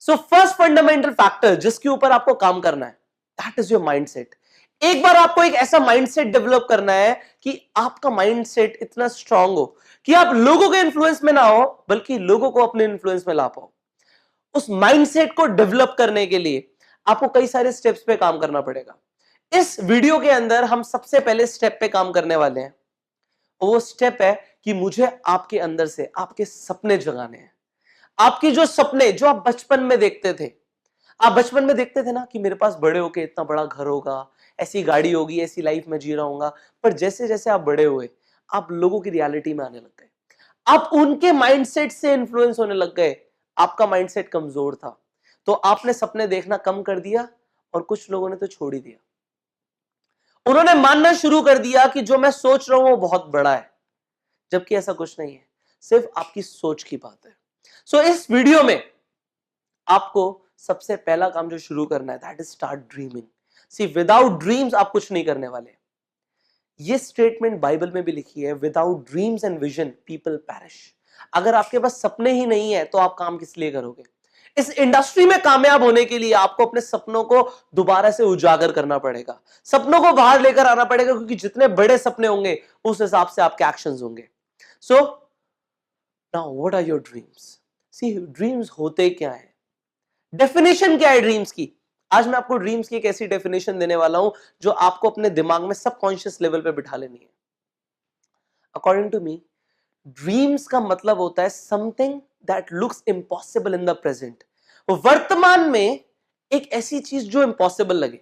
So first fundamental factor जिसके ऊपर आपको काम करना है, दैट इज योर माइंडसेट। एक बार आपको एक ऐसा माइंडसेट डेवलप करना है कि आपका माइंडसेट इतना स्ट्रांग हो कि आप लोगों के इन्फ्लुएंस में ना हो, बल्कि लोगों को अपने इन्फ्लुएंस में ला पाओ। उस माइंडसेट को डेवलप करने के लिए आपको कई सारे स्टेप्स पे काम करना पड़ेगा। इस वीडियो के अंदर हम सबसे पहले स्टेप पे काम करने वाले हैं। वो स्टेप है कि मुझे आपके अंदर से आपके सपने जगाने हैं। आपकी जो सपने जो आप बचपन में देखते थे, आप बचपन में देखते थे ना कि मेरे पास बड़े होके इतना बड़ा घर होगा, ऐसी गाड़ी होगी, ऐसी लाइफ में जी रहा हूंगा। पर जैसे जैसे आप बड़े हुए, आप लोगों की रियलिटी में आने लग गए, आप उनके माइंडसेट से इन्फ्लुएंस होने लग गए। आपका माइंडसेट कमजोर था, तो आपने सपने देखना कम कर दिया, और कुछ लोगों ने तो छोड़ ही दिया। उन्होंने मानना शुरू कर दिया कि जो मैं सोच रहा हूं वो बहुत बड़ा है, जबकि ऐसा कुछ नहीं है, सिर्फ आपकी सोच की बात है। सो इस वीडियो में आपको सबसे पहला काम जो शुरू करना है, that is start dreaming. See without dreams आप कुछ नहीं करने वाले। ये स्टेटमेंट बाइबल में भी लिखी है, without dreams and vision people parish. अगर आपके पास सपने ही नहीं है तो आप काम किस लिए करोगे? इस इंडस्ट्री में कामयाब होने के लिए आपको अपने सपनों को दोबारा से उजागर करना पड़ेगा, सपनों को बाहर लेकर आना पड़ेगा, क्योंकि जितने बड़े सपने होंगे उस हिसाब से आपके एक्शंस होंगे। So now what are your dreams? See dreams होते क्या है, डेफिनेशन क्या है ड्रीम्स की? आज मैं आपको ड्रीम्स की एक ऐसी डेफिनेशन देने वाला हूं जो आपको अपने दिमाग में सबकॉन्शियस लेवल पे बिठा लेनी है। अकॉर्डिंग टू मी, ड्रीम्स का मतलब होता है something that looks impossible in the present. वर्तमान में एक ऐसी चीज जो इम्पॉसिबल लगे,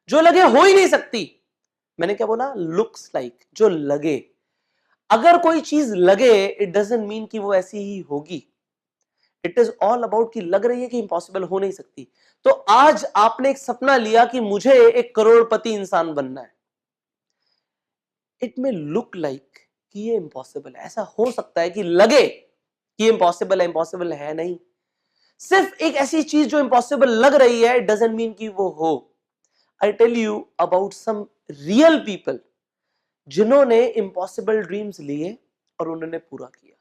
जो लगे हो ही नहीं सकती। मैंने क्या बोला? लुक्स लाइक, जो लगे। अगर कोई चीज लगे, इट डजंट मीन कि वो ऐसी ही होगी। इट इज ऑल अबाउट कि लग रही है कि इंपॉसिबल हो नहीं सकती। तो आज आपने एक सपना लिया कि मुझे एक करोड़पति इंसान बनना है। इट मे लुक लाइक कि ये इंपॉसिबल है, ऐसा हो सकता है कि लगे कि इंपॉसिबल है, इंपॉसिबल है नहीं। सिर्फ एक ऐसी चीज जो इंपॉसिबल लग रही है, इट डजंट मीन कि वो हो। I tell you about some real people जिन्होंने इंपॉसिबल ड्रीम्स लिए और उन्होंने पूरा किया।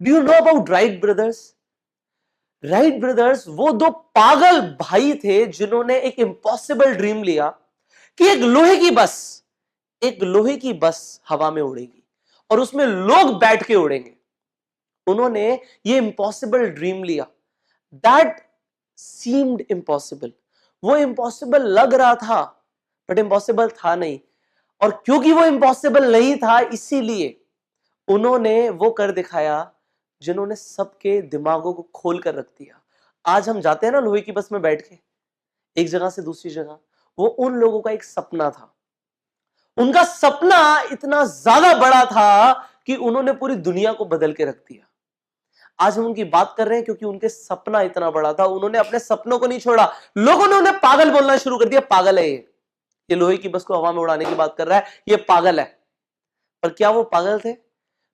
Do you know about Wright brothers? Wright brothers वो दो पागल भाई थे जिन्होंने एक इंपॉसिबल ड्रीम लिया कि एक लोहे की बस हवा में उड़ेगी और उसमें लोग बैठ के उड़ेंगे। उन्होंने ये इंपॉसिबल ड्रीम लिया। दैट सीम्ड इम्पॉसिबल, वो इम्पॉसिबल लग रहा था, बट इम्पॉसिबल था नहीं। और क्योंकि वो इम्पॉसिबल नहीं था, इसीलिए उन्होंने वो कर दिखाया जिन्होंने सबके दिमागों को खोल कर रख दिया। आज हम जाते हैं ना लोहे की बस में बैठ के एक जगह से दूसरी जगह, वो उन लोगों का एक सपना था। उनका सपना इतना ज्यादा बड़ा था कि उन्होंने पूरी दुनिया को बदल के रख दिया। आज हम उनकी बात कर रहे हैं क्योंकि उनके सपना इतना बड़ा था, उन्होंने अपने सपनों को नहीं छोड़ा। लोगों ने उन्हें पागल बोलना शुरू कर दिया, पागल है ये लोहे की बस को हवा में उड़ाने की बात कर रहा है, ये पागल है। पर क्या वो पागल थे?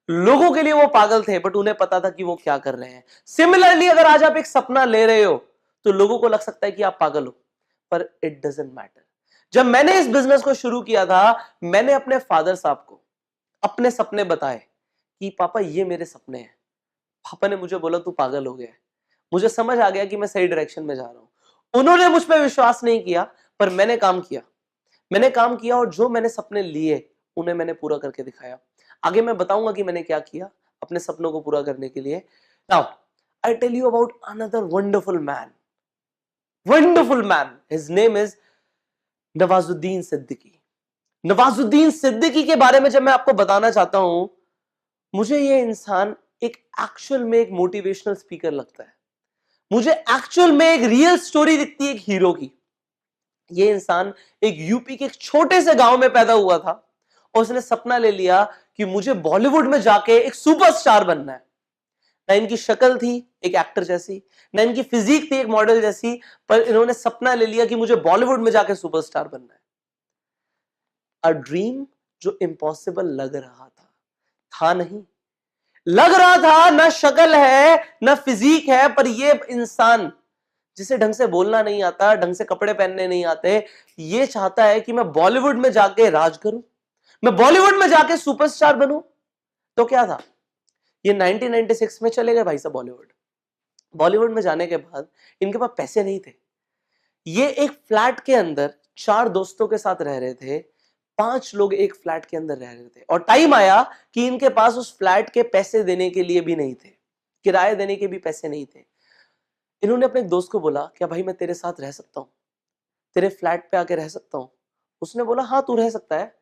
लोगों के लिए वो पागल थे, बट उन्हें पता था कि वो क्या कर रहे हैं। सिमिलरली अगर आज आप एक सपना ले रहे हो तो लोगों को लग सकता है कि आप पागल हो, पर इट डजंट मैटर। जब मैंने इस बिजनेस को शुरू किया था, मैंने अपने फादर साहब को अपने सपने बताए कि पापा ये मेरे सपने हैं। पापा ने मुझे बोला तू पागल हो गया है। मुझे समझ आ गया कि मैं सही डायरेक्शन में जा रहा हूं। उन्होंने मुझ पर विश्वास नहीं किया, पर मैंने काम किया। और जो मैंने सपने लिए उन्हें मैंने पूरा करके दिखाया। आगे मैं बताऊंगा कि मैंने क्या किया अपने सपनों को पूरा करने के लिए। Now I tell you about another wonderful man. His name is Nawazuddin Siddiqui. Nawazuddin Siddiqui के बारे में जब मैं आपको बताना चाहता हूं, मुझे ये इंसान एक एक्चुअल में एक मोटिवेशनल स्पीकर लगता है। मुझे एक्चुअल में एक रियल स्टोरी दिखती है एक हीरो की। ये इंसान एक यूपी के एक छोटे से गांव में पैदा हुआ था और उसने सपना ले लिया कि मुझे बॉलीवुड में जाके एक सुपरस्टार बनना है। ना इनकी शक्ल थी एक एक्टर जैसी, ना इनकी फिजिक थी एक मॉडल जैसी, पर इन्होंने सपना ले लिया कि मुझे बॉलीवुड में जाके सुपरस्टार बनना है। अ ड्रीम जो इम्पॉसिबल लग रहा था नहीं। लग रहा था ना शक्ल है ना फिजिक है, पर ये इंसान जिसे ढंग से बोलना नहीं आता, ढंग से कपड़े पहनने नहीं आते, ये चाहता है कि मैं बॉलीवुड में जाके राज करूं, मैं बॉलीवुड में जाके सुपरस्टार बनूं। तो क्या था, ये 1996 में चले गए भाई साहब बॉलीवुड। बॉलीवुड में जाने के बाद इनके पास पैसे नहीं थे। ये एक फ्लैट के अंदर 4 दोस्तों के साथ रह रहे थे, 5 लोग एक फ्लैट के अंदर रह रहे थे और टाइम आया कि इनके पास उस फ्लैट के पैसे देने के लिए भी नहीं थे, किराए देने के भी पैसे नहीं थे। इन्होंने अपने एक दोस्त को बोला, क्या भाई मैं तेरे साथ रह सकता हूं, तेरे फ्लैट पे आके रह सकता हूं? उसने बोला हाँ तू रह सकता है,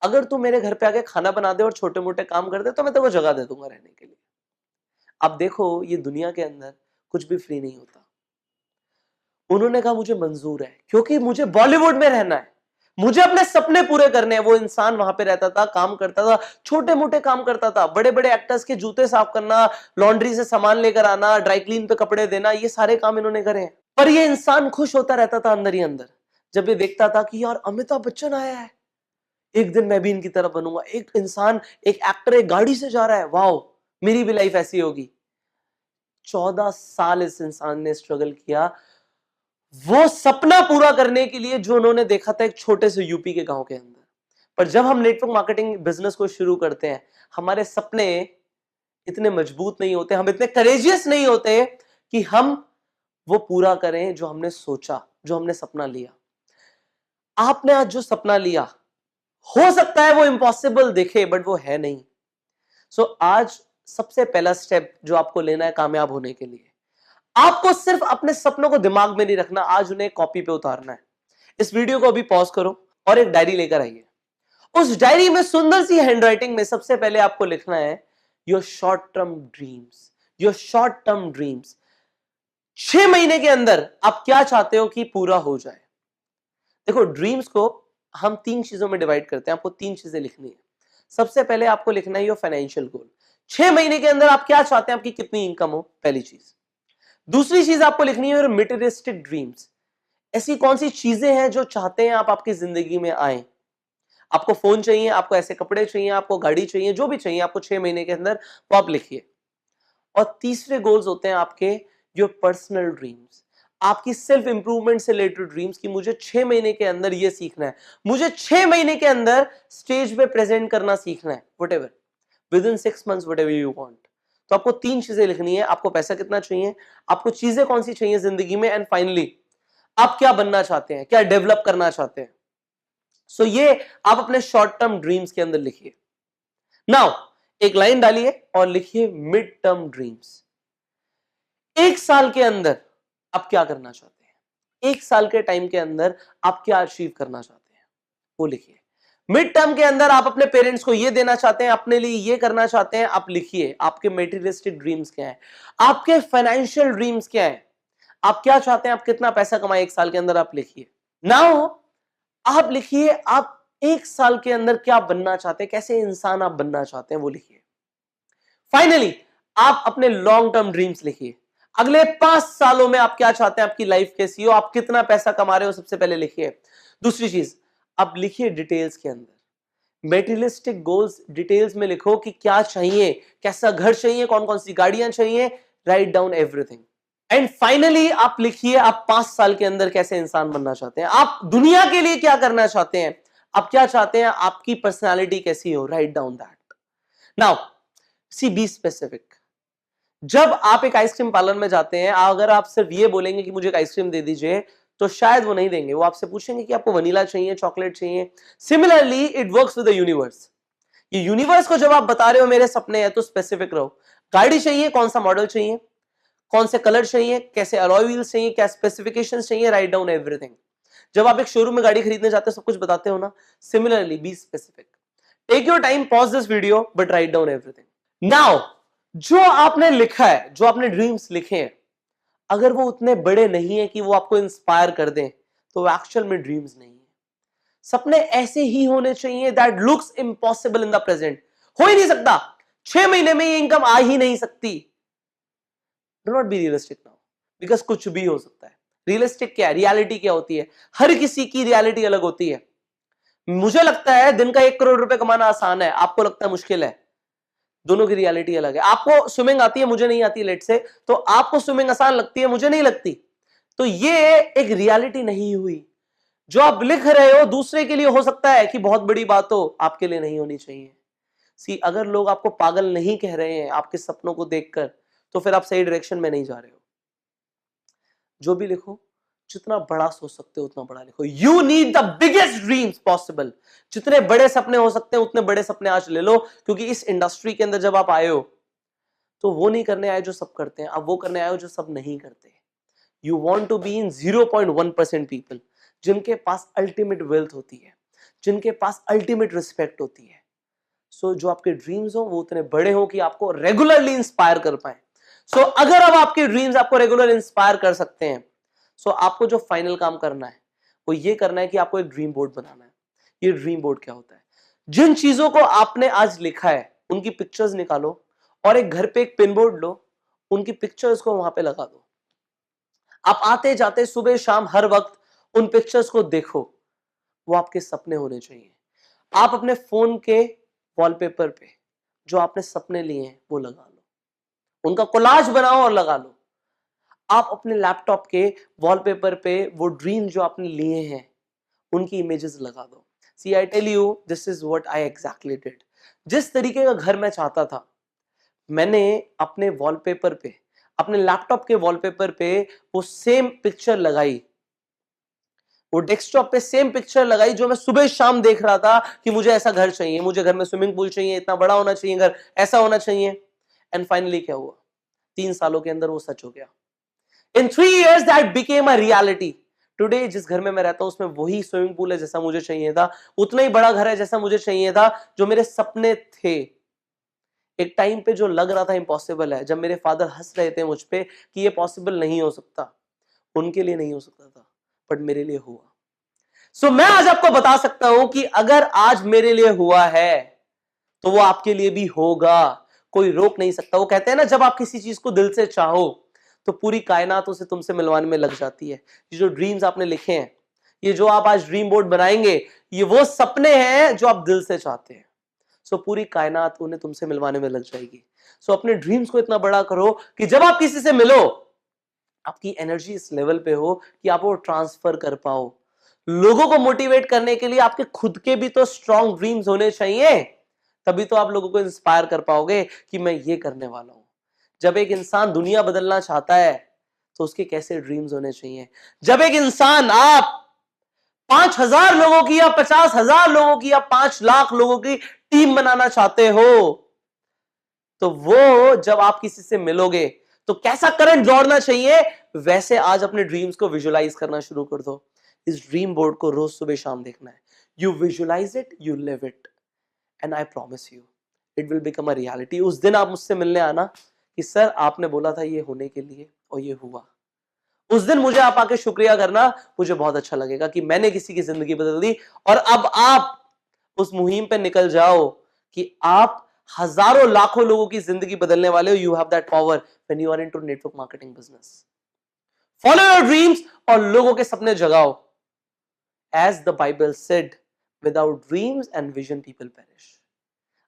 अगर तू मेरे घर पे आके खाना बना दे और छोटे मोटे काम कर दे तो मैं तेरे को जगह दे दूंगा रहने के लिए। अब देखो ये दुनिया के अंदर कुछ भी फ्री नहीं होता। उन्होंने कहा मुझे मंजूर है, क्योंकि मुझे बॉलीवुड में रहना है, मुझे अपने सपने पूरे करने हैं। वो इंसान वहां पे रहता था, काम करता था, छोटे मोटे काम करता था, बड़े बड़े एक्टर्स के जूते साफ करना, लॉन्ड्री से सामान लेकर आना, ड्राई क्लीन पे कपड़े देना, ये सारे काम इन्होंने करे हैं। पर ये इंसान खुश होता रहता था अंदर ही अंदर, जब ये देखता था कि यार अमिताभ बच्चन आया है, एक दिन मैं भी इनकी तरह बनूंगा। एक इंसान, एक एक्टर एक गाड़ी से जा रहा है, वाओ मेरी भी लाइफ ऐसी होगी। 14 साल इस इंसान ने स्ट्रगल किया वो सपना पूरा करने के लिए जो उन्होंने देखा था एक छोटे से यूपी के गांव के अंदर। पर जब हम नेटवर्क मार्केटिंग बिजनेस को शुरू करते हैं, हमारे सपने इतने मजबूत नहीं होते, हम इतने करेजियस नहीं होते कि हम वो पूरा करें जो हमने सोचा, जो हमने सपना लिया। आपने आज जो सपना लिया, हो सकता है वो इम्पॉसिबल दिखे बट वो है नहीं। सो आज सबसे पहला स्टेप जो आपको लेना है कामयाब होने के लिए, आपको सिर्फ अपने सपनों को दिमाग में नहीं रखना, आज उन्हें कॉपी पे उतारना है। इस वीडियो को अभी पॉज करो और एक डायरी लेकर आइए। उस डायरी में सुंदर सी हैंडराइटिंग में सबसे पहले आपको लिखना है your short term dreams. Your short term dreams, 6 महीने के अंदर आप क्या चाहते हो कि पूरा हो जाए। देखो ड्रीम्स को हम 3 चीजों में डिवाइड करते हैं, आपको 3 चीजें लिखनी है। सबसे पहले आपको लिखना है योर फाइनेंशियल गोल, 6 महीने के अंदर आप क्या चाहते हैं, आपकी कितनी इनकम हो, पहली चीज। दूसरी चीज आपको लिखनी है मटेरियलिस्टिक ड्रीम्स, ऐसी कौन सी चीजें हैं जो चाहते हैं आप आपकी जिंदगी में आए। आपको फोन चाहिए, आपको ऐसे कपड़े चाहिए, आपको गाड़ी चाहिए, जो भी चाहिए आपको 6 महीने के अंदर, वो आप लिखिए। और तीसरे गोल्स होते हैं आपके योर पर्सनल ड्रीम्स, आपकी सेल्फ इंप्रूवमेंट से रिलेटेड ड्रीम्स की मुझे 6 महीने के अंदर ये सीखना है, मुझे 6 महीने के अंदर स्टेज पे प्रेजेंट करना सीखना है, whatever with in 6 months whatever you want. तो आपको 3 चीजें लिखनी है, आपको पैसा कितना चाहिए, आपको चीजें कौन सी चाहिए जिंदगी में, एंड फाइनली आप क्या बनना चाहते हैं, क्या डेवलप करना चाहते हैं। सो ये आप अपने शॉर्ट टर्म ड्रीम्स के अंदर लिखिए। नाउ एक लाइन डालिए और लिखिए मिड टर्म ड्रीम्स। 1 साल के अंदर आप क्या करना चाहते हैं, 1 साल के टाइम के अंदर आप क्या अचीव करना चाहते हैं, वो लिखिए। मिड टर्म के अंदर आप अपने पेरेंट्स को ये देना चाहते हैं, अपने लिए ये करना चाहते हैं, आप लिखिए। आपके मेटीरियलिस्टिक ड्रीम्स क्या है, आपके फाइनेंशियल ड्रीम्स क्या है, आप क्या चाहते हैं, आप कितना पैसा कमाए 1 साल के अंदर, आप लिखिए। नाउ आप लिखिए आप 1 साल के अंदर क्या बनना चाहते हैं, कैसे इंसान आप बनना चाहते हैं, वो लिखिए। फाइनली आप अपने लॉन्ग टर्म ड्रीम्स लिखिए, अगले 5 सालों में आप क्या चाहते हैं, आपकी लाइफ कैसी हो, आप कितना पैसा कमा रहे हो, सबसे पहले लिखिए। दूसरी चीज आप लिखिए डिटेल्स के अंदर, मेटीरियलिस्टिक गोल्स डिटेल्स में लिखो कि क्या चाहिए, कैसा घर चाहिए, कौन कौन सी गाड़ियां चाहिए, right down everything. And finally आप लिखिए आप 5 साल के अंदर कैसे इंसान बनना चाहते हैं, आप दुनिया के लिए क्या करना चाहते हैं, आप क्या चाहते हैं, आपकी पर्सनालिटी कैसी हो, write down that. Now see be specific. जब आप एक आइसक्रीम पार्लर में जाते हैं, अगर आप सिर्फ ये बोलेंगे कि मुझे एक आइसक्रीम दे दीजिए, तो शायद वो नहीं देंगे, वो आपसे पूछेंगे कि आपको वनीला चाहिए, चॉकलेट चाहिए। Similarly it works with the universe. ये यूनिवर्स को जब आप बता रहे हो मेरे सपने हैं, तो स्पेसिफिक रहो। गाड़ी चाहिए, कौन सा मॉडल चाहिए, कौन से कलर चाहिए, कैसे अलॉय व्हील्स चाहिए, क्या स्पेसिफिकेशंस चाहिए, राइट डाउन एवरीथिंग। जब आप एक शोरूम में गाड़ी खरीदने जाते हो सब कुछ बताते हो ना, similarly be specific. Take your time, pause this video but write down everything. Now जो आपने लिखा है, जो आपने ड्रीम्स लिखे हैं, अगर वो उतने बड़े नहीं है कि वो आपको इंस्पायर कर दें, तो एक्चुअल में ड्रीम्स नहीं है। सपने ऐसे ही होने चाहिए that looks impossible in the present. हो ही नहीं सकता, 6 महीने में ये इनकम आ ही नहीं सकती। Do not be realistic now, because कुछ भी हो सकता है। रियलिस्टिक क्या है, रियलिटी क्या होती है, हर किसी की रियलिटी अलग होती है। मुझे लगता है दिन का 1 करोड़ रुपए कमाना आसान है, आपको लगता है मुश्किल है। दोनों की रियलिटी अलग है। आपको स्विमिंग आती है, मुझे नहीं आती लेट से, तो आपको स्विमिंग आसान लगती है, मुझे नहीं लगती। तो ये एक रियलिटी नहीं हुई। जो आप लिख रहे हो दूसरे के लिए हो सकता है कि बहुत बड़ी बात हो, आपके लिए नहीं होनी चाहिए। सी अगर लोग आपको पागल नहीं कह रहे हैं आपके सपनों को देखकर, तो फिर आप सही डायरेक्शन में नहीं जा रहे हो। जो भी लिखो, जितना बड़ा सोच सकते हो उतना बड़ा लिखो। You need the biggest dreams possible. जितने बड़े सपने हो सकते हैं उतने बड़े सपने आज ले लो, क्योंकि इस इंडस्ट्री के अंदर जब आप आए हो तो वो नहीं करने आए जो सब करते हैं, आप वो करने आए हो जो सब नहीं करते। You want to be in 0.1% people जिनके पास अल्टीमेट वेल्थ होती है, जिनके पास अल्टीमेट रिस्पेक्ट होती है। सो जो आपके ड्रीम्स हो वो उतने बड़े हो कि आपको रेगुलरली इंस्पायर कर पाए। सो अगर अब आपके ड्रीम्स आपको रेगुलर इंस्पायर कर सकते हैं, सो आपको जो फाइनल काम करना है वो ये करना है कि आपको एक ड्रीम बोर्ड बनाना है। ये ड्रीम बोर्ड क्या होता है? जिन चीजों को आपने आज लिखा है उनकी पिक्चर्स निकालो और एक घर पे एक पिन बोर्ड लो, उनकी पिक्चर्स को वहां पे लगा दो। आप आते जाते सुबह शाम हर वक्त उन पिक्चर्स को देखो। वो आपके सपने होने चाहिए। आप अपने फोन के वॉलपेपर पे जो आपने सपने लिए हैं वो लगा लो, उनका कोलाज बनाओ और लगा लो। आप अपने लैपटॉप के वॉलपेपर पे वो ड्रीम जो आपने लिए हैं उनकी इमेजेस लगा दो। See I tell you, this is what I exactly did. जिस तरीके का घर मैं चाहता था, मैंने अपने वॉलपेपर पे, अपने लैपटॉप के वॉलपेपर पे वो सेम पिक्चर लगाई, वो डेस्कटॉप पे सेम पिक्चर लगाई जो मैं सुबह शाम देख रहा था कि मुझे ऐसा घर चाहिए, मुझे घर में स्विमिंग पूल चाहिए, इतना बड़ा होना चाहिए घर, ऐसा होना चाहिए। एंड फाइनली क्या हुआ? 3 सालों के अंदर वो सच हो गया। इन 3 years that became a reality. Today जिस घर में मैं रहता हूं उसमें वही स्विमिंग पूल है जैसा मुझे चाहिए था, उतना ही बड़ा घर है जैसा मुझे चाहिए था, जो मेरे सपने थे। एक टाइम पे जो लग रहा था इम्पॉसिबल है, जब मेरे फादर हंस रहे थे मुझ पे कि ये पॉसिबल नहीं हो सकता, उनके लिए नहीं हो सकता था, बट मेरे लिए हुआ। सो मैं आज आपको बता सकता हूं कि अगर आज मेरे लिए हुआ है तो वो आपके लिए भी होगा। कोई रोक नहीं सकता। वो कहते हैं ना, जब आप किसी चीज को दिल से चाहो तो पूरी कायनात उसे तुमसे मिलवाने में लग जाती है। ये जो ड्रीम्स आपने लिखे हैं, ये जो आप आज ड्रीम बोर्ड बनाएंगे, ये वो सपने हैं जो आप दिल से चाहते हैं। सो पूरी कायनात उन्हें तुमसे मिलवाने में लग जाएगी। सो अपने ड्रीम्स को इतना बड़ा करो कि जब आप किसी से मिलो, आपकी एनर्जी इस लेवल पे हो कि आप वो ट्रांसफर कर पाओ। लोगों को मोटिवेट करने के लिए आपके खुद के भी तो स्ट्रॉन्ग ड्रीम्स होने चाहिए, तभी तो आप लोगों को इंस्पायर कर पाओगे कि मैं ये करने वाला हूं। जब एक इंसान दुनिया बदलना चाहता है तो उसके कैसे ड्रीम्स होने चाहिए? जब एक इंसान, आप 5,000 लोगों की या 50,000 लोगों की या 5 लाख लोगों की टीम बनाना चाहते हो, तो वो जब आप किसी से मिलोगे तो कैसा करंट दौड़ना चाहिए, वैसे आज अपने ड्रीम्स को विजुलाइज करना शुरू कर दो। इस ड्रीम बोर्ड को रोज सुबह शाम देखना है। You visualise it, you live it, and I promise you it will become a reality. उस दिन आप मुझसे मिलने आना कि सर आपने बोला था ये होने के लिए और ये हुआ। उस दिन मुझे आप आके शुक्रिया करना, मुझे बहुत अच्छा लगेगा कि मैंने किसी की जिंदगी बदल दी। और अब आप उस मुहिम पे निकल जाओ कि आप हजारों लाखों लोगों की जिंदगी बदलने वाले हो। You have that power when you are into network marketing business. Follow your dreams और लोगों के सपने जगाओ। As the Bible said, without dreams and vision people perish.